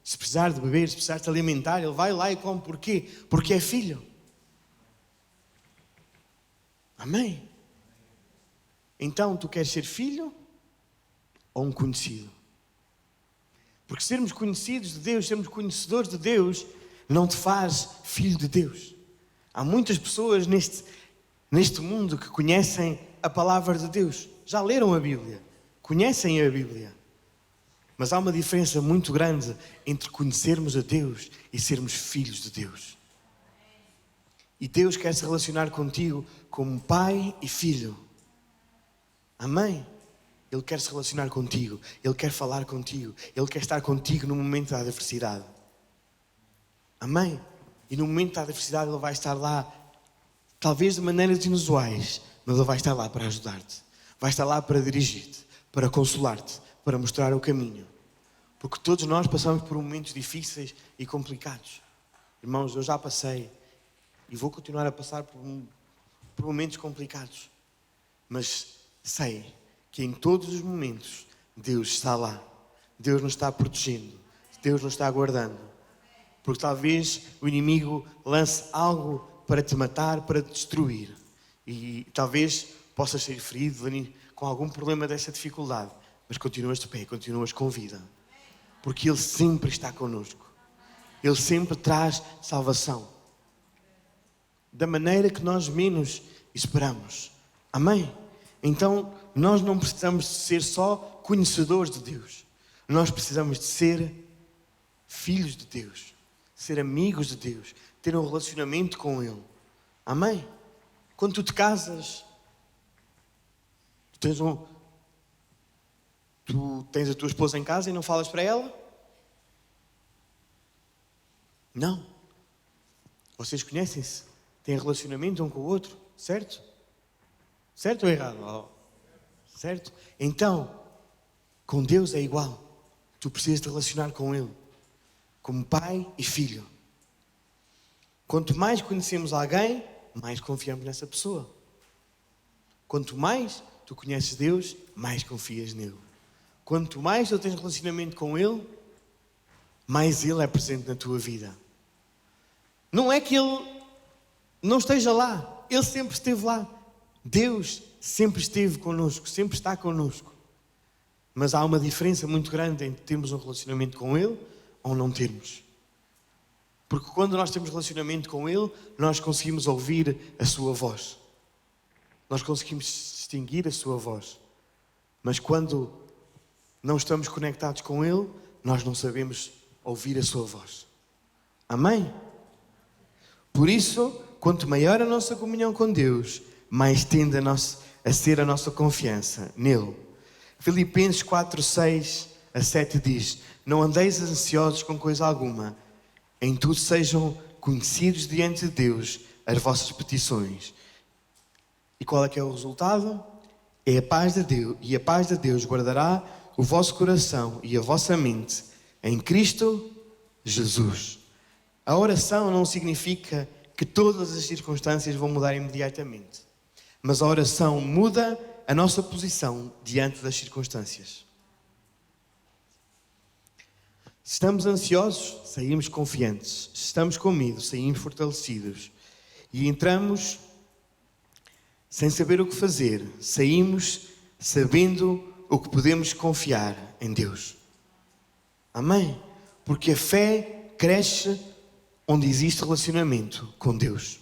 Se precisar de beber, se precisar de se alimentar, ele vai lá e come. Porquê? Porque é filho. Amém? Então, tu queres ser filho ou um conhecido? Porque sermos conhecidos de Deus, sermos conhecedores de Deus, não te faz filho de Deus. Há muitas pessoas neste mundo que conhecem a palavra de Deus. Já leram a Bíblia, conhecem a Bíblia. Mas há uma diferença muito grande entre conhecermos a Deus e sermos filhos de Deus. E Deus quer se relacionar contigo como pai e filho. Amém? Ele quer se relacionar contigo. Ele quer falar contigo. Ele quer estar contigo no momento da adversidade. Amém? E no momento da adversidade Ele vai estar lá, talvez de maneiras inusuais, mas Ele vai estar lá para ajudar-te. Vai estar lá para dirigir-te, para consolar-te, para mostrar o caminho. Porque todos nós passamos por momentos difíceis e complicados. Irmãos, eu já passei e vou continuar a passar por momentos complicados. Mas sei que em todos os momentos Deus está lá. Deus nos está protegendo. Deus nos está guardando. Porque talvez o inimigo lance algo para te matar, para te destruir. E talvez possas ser ferido com algum problema dessa dificuldade. Mas continuas de pé, continuas com vida. Porque Ele sempre está connosco. Ele sempre traz salvação. Da maneira que nós menos esperamos. Amém? Então, nós não precisamos de ser só conhecedores de Deus. Nós precisamos de ser filhos de Deus. Ser amigos de Deus. Ter um relacionamento com Ele. Amém? Quando tu te casas, tu tens a tua esposa em casa e não falas para ela? Não. Vocês conhecem-se? Têm relacionamento um com o outro? Certo? Certo ou errado? Oh. Certo? Então, com Deus é igual. Tu precisas te relacionar com Ele. Como pai e filho. Quanto mais conhecemos alguém, mais confiamos nessa pessoa. Quanto mais tu conheces Deus, mais confias nele. Quanto mais tu tens relacionamento com Ele, mais Ele é presente na tua vida. Não é que Ele não esteja lá. Ele sempre esteve lá. Deus sempre esteve connosco, sempre está connosco. Mas há uma diferença muito grande entre termos um relacionamento com Ele ou não termos. Porque quando nós temos relacionamento com Ele, nós conseguimos ouvir a sua voz. Nós conseguimos distinguir a sua voz. Mas quando não estamos conectados com Ele, nós não sabemos ouvir a sua voz. Amém? Por isso, quanto maior a nossa comunhão com Deus, mais tende a ser a nossa confiança nele. Filipenses 4, 6 a 7 diz: não andeis ansiosos com coisa alguma, em tudo sejam conhecidos diante de Deus as vossas petições. E qual é que é o resultado? É a paz de Deus, e a paz de Deus guardará o vosso coração e a vossa mente em Cristo Jesus. A oração não significa que todas as circunstâncias vão mudar imediatamente. Mas a oração muda a nossa posição diante das circunstâncias. Se estamos ansiosos, saímos confiantes. Se estamos com medo, saímos fortalecidos. E entramos sem saber o que fazer. Saímos sabendo o que podemos confiar em Deus. Amém? Porque a fé cresce onde existe relacionamento com Deus.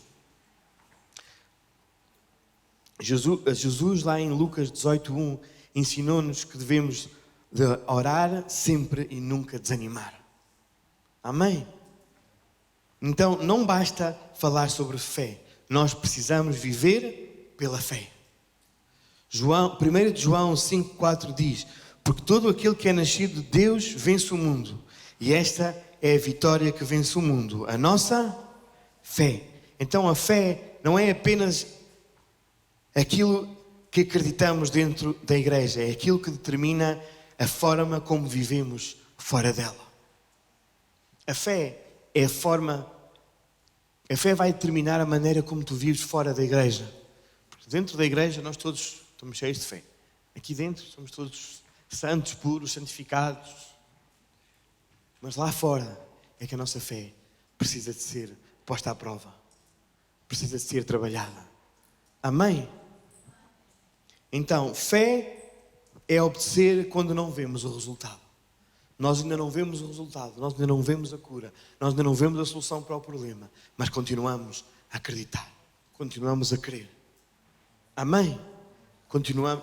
Jesus lá em Lucas 18:1 ensinou-nos que devemos de orar sempre e nunca desanimar. Amém? Então não basta falar sobre fé. Nós precisamos viver pela fé. 1 João 5,4 diz: porque todo aquele que é nascido de Deus vence o mundo. E esta é a vitória que vence o mundo, a nossa fé. Então a fé não é apenas aquilo que acreditamos dentro da igreja, é aquilo que determina a forma como vivemos fora dela. A fé é a fé vai determinar a maneira como tu vives fora da igreja. Porque dentro da igreja nós todos estamos cheios de fé. Aqui dentro somos todos santos, puros, santificados. Mas lá fora é que a nossa fé precisa de ser posta à prova. Precisa de ser trabalhada. Amém? Então, fé é obedecer quando não vemos o resultado. Nós ainda não vemos o resultado, nós ainda não vemos a cura, nós ainda não vemos a solução para o problema, mas continuamos a acreditar, continuamos a crer. Amém?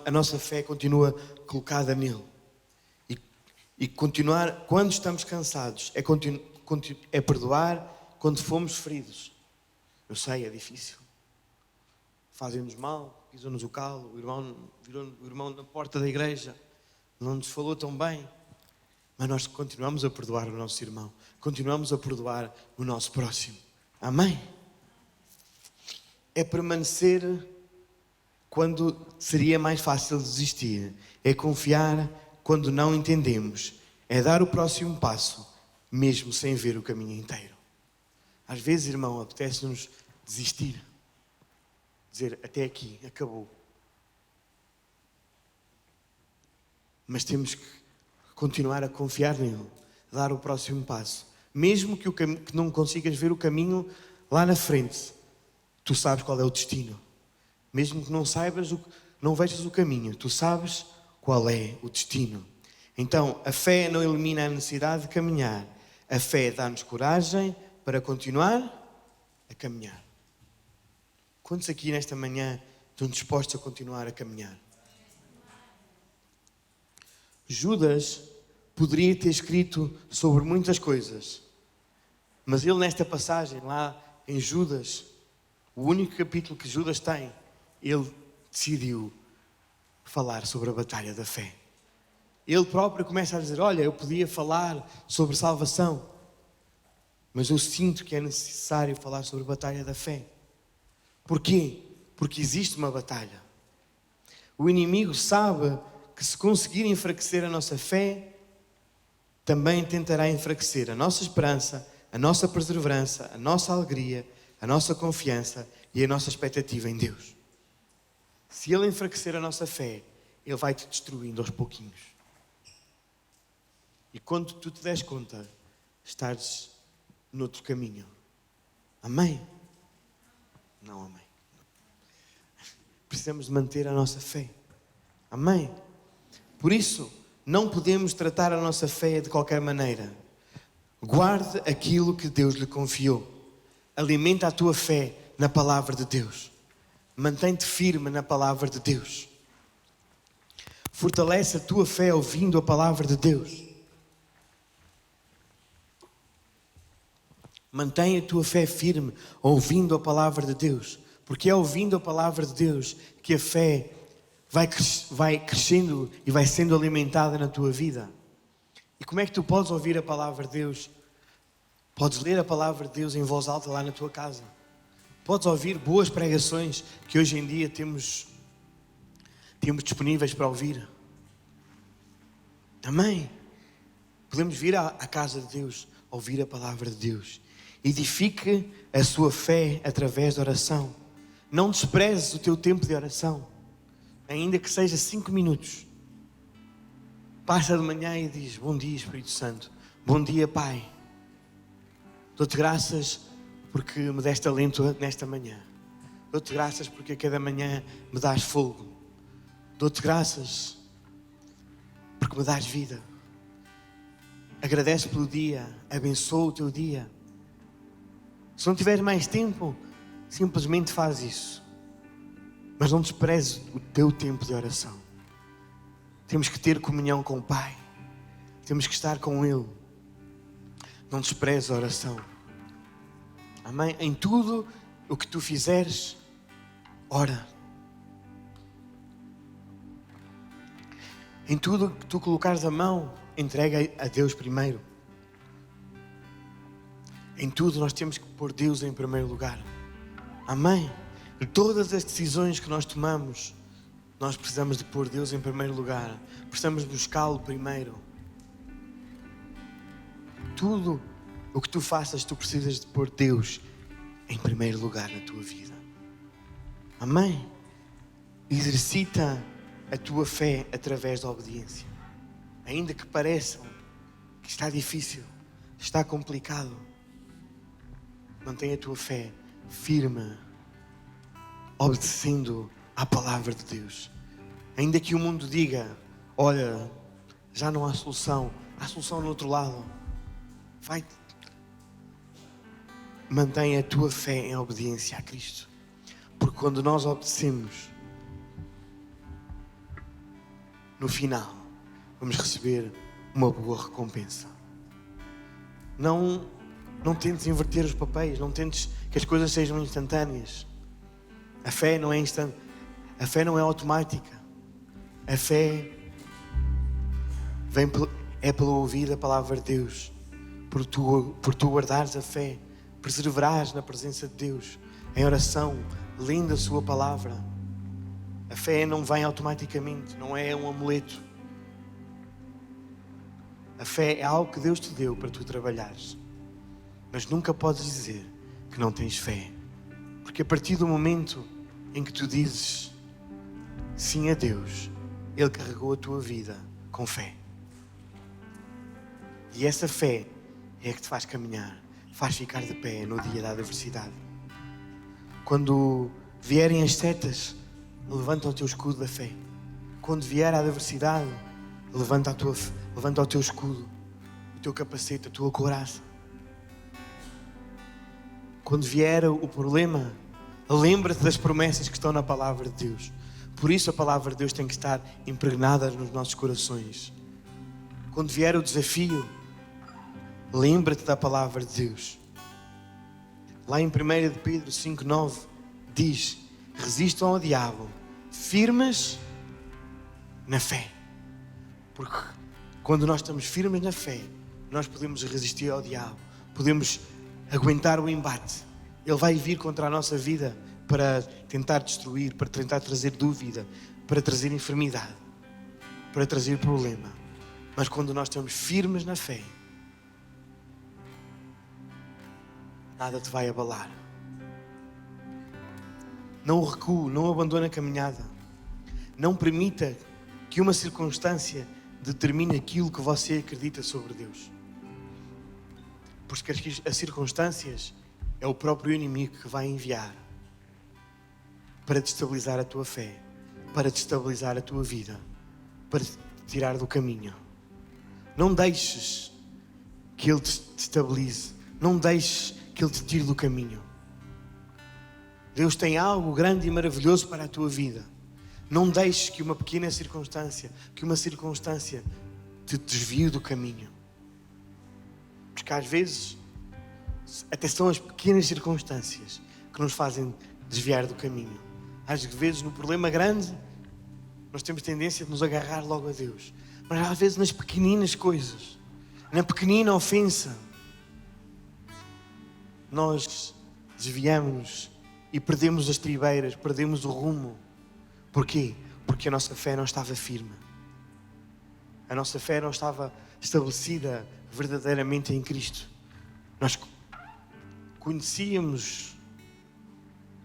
A nossa fé continua colocada nele. E continuar, quando estamos cansados, é perdoar quando fomos feridos. Eu sei, é difícil. Fazem-nos mal, pisam-nos o calo, o irmão na porta da igreja não nos falou tão bem. Mas nós continuamos a perdoar o nosso irmão. Continuamos a perdoar o nosso próximo. Amém? É permanecer quando seria mais fácil desistir. É confiar quando não entendemos. É dar o próximo passo, mesmo sem ver o caminho inteiro. Às vezes, irmão, apetece-nos desistir. Dizer, até aqui, acabou. Mas temos que continuar a confiar nele, dar o próximo passo. Mesmo que não consigas ver o caminho lá na frente, tu sabes qual é o destino. Mesmo que não vejas o caminho, tu sabes qual é o destino. Então, a fé não elimina a necessidade de caminhar. A fé dá-nos coragem para continuar a caminhar. Quantos aqui nesta manhã estão dispostos a continuar a caminhar? Judas poderia ter escrito sobre muitas coisas, mas ele nesta passagem, lá em Judas, o único capítulo que Judas tem, ele decidiu falar sobre a batalha da fé. Ele próprio começa a dizer, olha, eu podia falar sobre salvação, mas eu sinto que é necessário falar sobre a batalha da fé. Porquê? Porque existe uma batalha. O inimigo sabe que se conseguir enfraquecer a nossa fé, também tentará enfraquecer a nossa esperança, a nossa perseverança, a nossa alegria, a nossa confiança e a nossa expectativa em Deus. Se ele enfraquecer a nossa fé, ele vai te destruindo aos pouquinhos. E quando tu te des conta, estás noutro caminho. Amém? Não, amém. Precisamos de manter a nossa fé. Amém? Por isso, não podemos tratar a nossa fé de qualquer maneira. Guarde aquilo que Deus lhe confiou. Alimenta a tua fé na palavra de Deus. Mantém-te firme na palavra de Deus. Fortalece a tua fé ouvindo a palavra de Deus. Mantém a tua fé firme ouvindo a palavra de Deus. Porque é ouvindo a palavra de Deus que a fé vai crescendo e vai sendo alimentada na tua vida. E como é que tu podes ouvir a palavra de Deus? Podes ler a palavra de Deus em voz alta lá na tua casa. Podes ouvir boas pregações que hoje em dia temos disponíveis para ouvir. Amém? Podemos vir à casa de Deus, ouvir a palavra de Deus. Edifique a sua fé através da oração. Não desprezes o teu tempo de oração. Ainda que seja 5 minutos. Passa de manhã e diz, bom dia Espírito Santo. Bom dia Pai. Dou-te graças porque me deste alento nesta manhã. Dou-te graças porque a cada manhã me dás fogo. Dou-te graças porque me dás vida. Agradece pelo dia. Abençoa o teu dia. Se não tiveres mais tempo, simplesmente faz isso. Mas não desprezes o teu tempo de oração. Temos que ter comunhão com o Pai. Temos que estar com Ele. Não desprezes a oração. Amém? Em tudo o que tu fizeres, ora. Em tudo o que tu colocares a mão, entrega a Deus primeiro. Em tudo nós temos que pôr Deus em primeiro lugar. Amém? De todas as decisões que nós tomamos, nós precisamos de pôr Deus em primeiro lugar. Precisamos buscá-lo primeiro. Tudo o que tu faças, tu precisas de pôr Deus em primeiro lugar na tua vida. Amém? Exercita a tua fé através da obediência. Ainda que pareça que está difícil, está complicado, mantém a tua fé firme, obedecendo à palavra de Deus. Ainda que o mundo diga, olha, já não há solução, há solução no outro lado. Vai, mantém a tua fé em obediência a Cristo. Porque quando nós obedecemos, no final, vamos receber uma boa recompensa. Não tentes inverter os papéis, não tentes que as coisas sejam instantâneas. A fé não é instantânea, a fé não é automática. A fé é pelo ouvir a palavra de Deus. Por tu guardares a fé, perseverares na presença de Deus, em oração, lendo a sua palavra. A fé não vem automaticamente, não é um amuleto. A fé é algo que Deus te deu para tu trabalhares. Mas nunca podes dizer que não tens fé. Porque a partir do momento em que tu dizes sim a Deus, Ele carregou a tua vida com fé. E essa fé é a que te faz caminhar, faz ficar de pé no dia da adversidade. Quando vierem as setas, levanta o teu escudo da fé. Quando vier a adversidade, levanta o teu escudo, o teu capacete, a tua couraça. Quando vier o problema, lembra-te das promessas que estão na palavra de Deus. Por isso a palavra de Deus tem que estar impregnada nos nossos corações. Quando vier o desafio, lembra-te da palavra de Deus. Lá em 1 de Pedro 5,9 diz: resistam ao diabo, firmes na fé. Porque quando nós estamos firmes na fé, nós podemos resistir ao diabo, podemos aguentar o embate. Ele vai vir contra a nossa vida para tentar destruir, para tentar trazer dúvida, para trazer enfermidade, para trazer problema. Mas quando nós estamos firmes na fé, nada te vai abalar. Não recue, não abandone a caminhada. Não permita que uma circunstância determine aquilo que você acredita sobre Deus. Porque as circunstâncias é o próprio inimigo que vai enviar para destabilizar a tua fé, para destabilizar a tua vida, para te tirar do caminho. Não deixes que ele te destabilize. Não deixes que ele te tire do caminho. Deus tem algo grande e maravilhoso para a tua vida. Não deixes que uma pequena circunstância, te desvie do caminho. Porque às vezes, até são as pequenas circunstâncias que nos fazem desviar do caminho. Às vezes, no problema grande, nós temos tendência de nos agarrar logo a Deus. Mas às vezes nas pequeninas coisas, na pequenina ofensa, nós desviamos e perdemos as tribeiras, perdemos o rumo. Porquê? Porque a nossa fé não estava firme. A nossa fé não estava estabelecida verdadeiramente em Cristo. Nós conhecíamos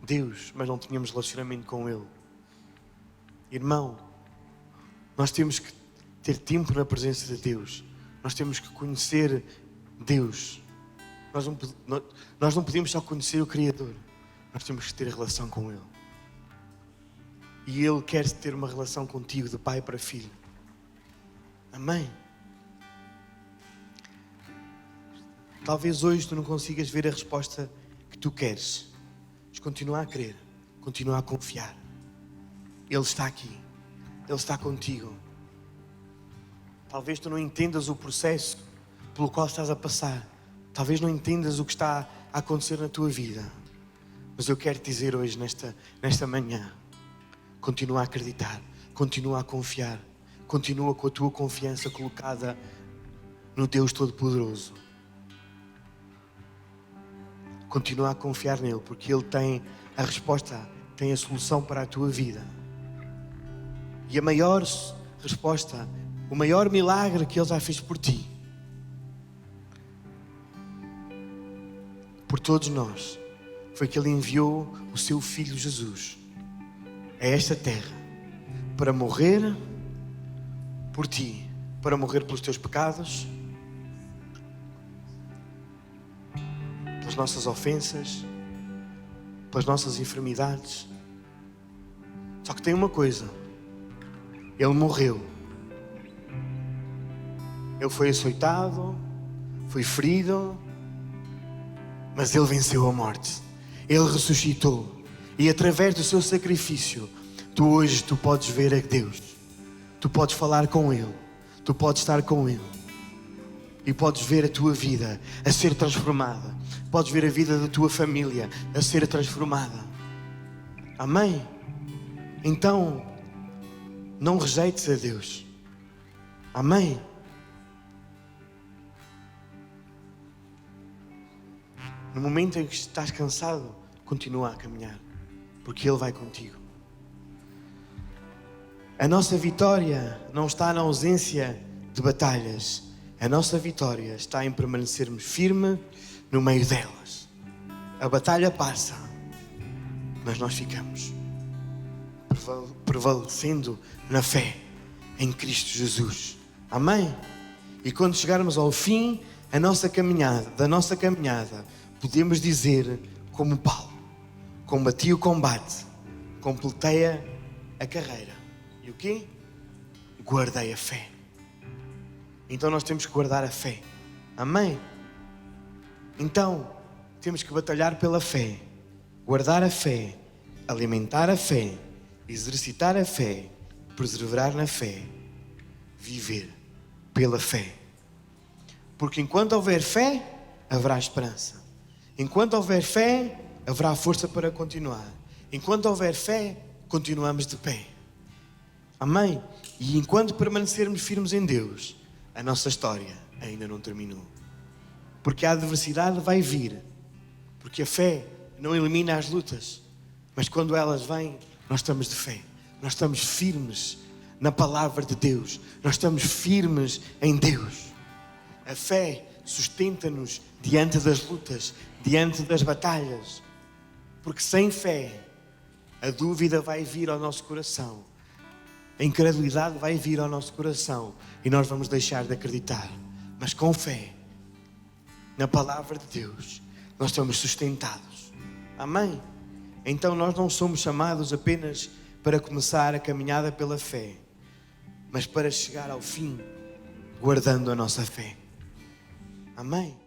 Deus, mas não tínhamos relacionamento com Ele. Irmão, nós temos que ter tempo na presença de Deus. Nós temos que conhecer Deus. Nós não podemos só conhecer o Criador. Nós temos que ter relação com Ele. E Ele quer ter uma relação contigo de pai para filho. Amém? Talvez hoje tu não consigas ver a resposta que tu queres. Mas continua a crer. Continua a confiar. Ele está aqui. Ele está contigo. Talvez tu não entendas o processo pelo qual estás a passar. Talvez não entendas o que está a acontecer na tua vida. Mas eu quero te dizer hoje, nesta manhã, continua a acreditar, continua a confiar, continua com a tua confiança colocada no Deus Todo-Poderoso. Continua a confiar nele, porque Ele tem a resposta, tem a solução para a tua vida. E a maior resposta, o maior milagre que Ele já fez por ti, por todos nós, foi que Ele enviou o seu Filho Jesus a esta terra para morrer por ti, para morrer pelos teus pecados, pelas nossas ofensas, pelas nossas enfermidades. Só que tem uma coisa: Ele morreu, Ele foi açoitado, foi ferido, mas Ele venceu a morte, Ele ressuscitou, e através do seu sacrifício hoje tu podes ver a Deus, tu podes falar com Ele, tu podes estar com Ele e podes ver a tua vida a ser transformada, podes ver a vida da tua família a ser transformada. Amém? Então não rejeites a Deus. Amém? No momento em que estás cansado, continua a caminhar, porque Ele vai contigo. A nossa vitória não está na ausência de batalhas. A nossa vitória está em permanecermos firmes no meio delas. A batalha passa, mas nós ficamos prevalecendo na fé em Cristo Jesus. Amém? E quando chegarmos ao fim da nossa caminhada, podemos dizer como Paulo: combati o combate, completei a carreira. E o quê? Guardei a fé. Então nós temos que guardar a fé. Amém? Então temos que batalhar pela fé, guardar a fé, alimentar a fé, exercitar a fé, perseverar na fé, viver pela fé. Porque enquanto houver fé, haverá esperança. Enquanto houver fé, haverá força para continuar. Enquanto houver fé, continuamos de pé. Amém? E enquanto permanecermos firmes em Deus, a nossa história ainda não terminou. Porque a adversidade vai vir. Porque a fé não elimina as lutas. Mas quando elas vêm, nós estamos de fé. Nós estamos firmes na palavra de Deus. Nós estamos firmes em Deus. A fé sustenta-nos diante das lutas, diante das batalhas. Porque sem fé, a dúvida vai vir ao nosso coração. A incredulidade vai vir ao nosso coração e nós vamos deixar de acreditar. Mas com fé, na palavra de Deus, nós estamos sustentados. Amém? Então nós não somos chamados apenas para começar a caminhada pela fé, mas para chegar ao fim guardando a nossa fé. Amém?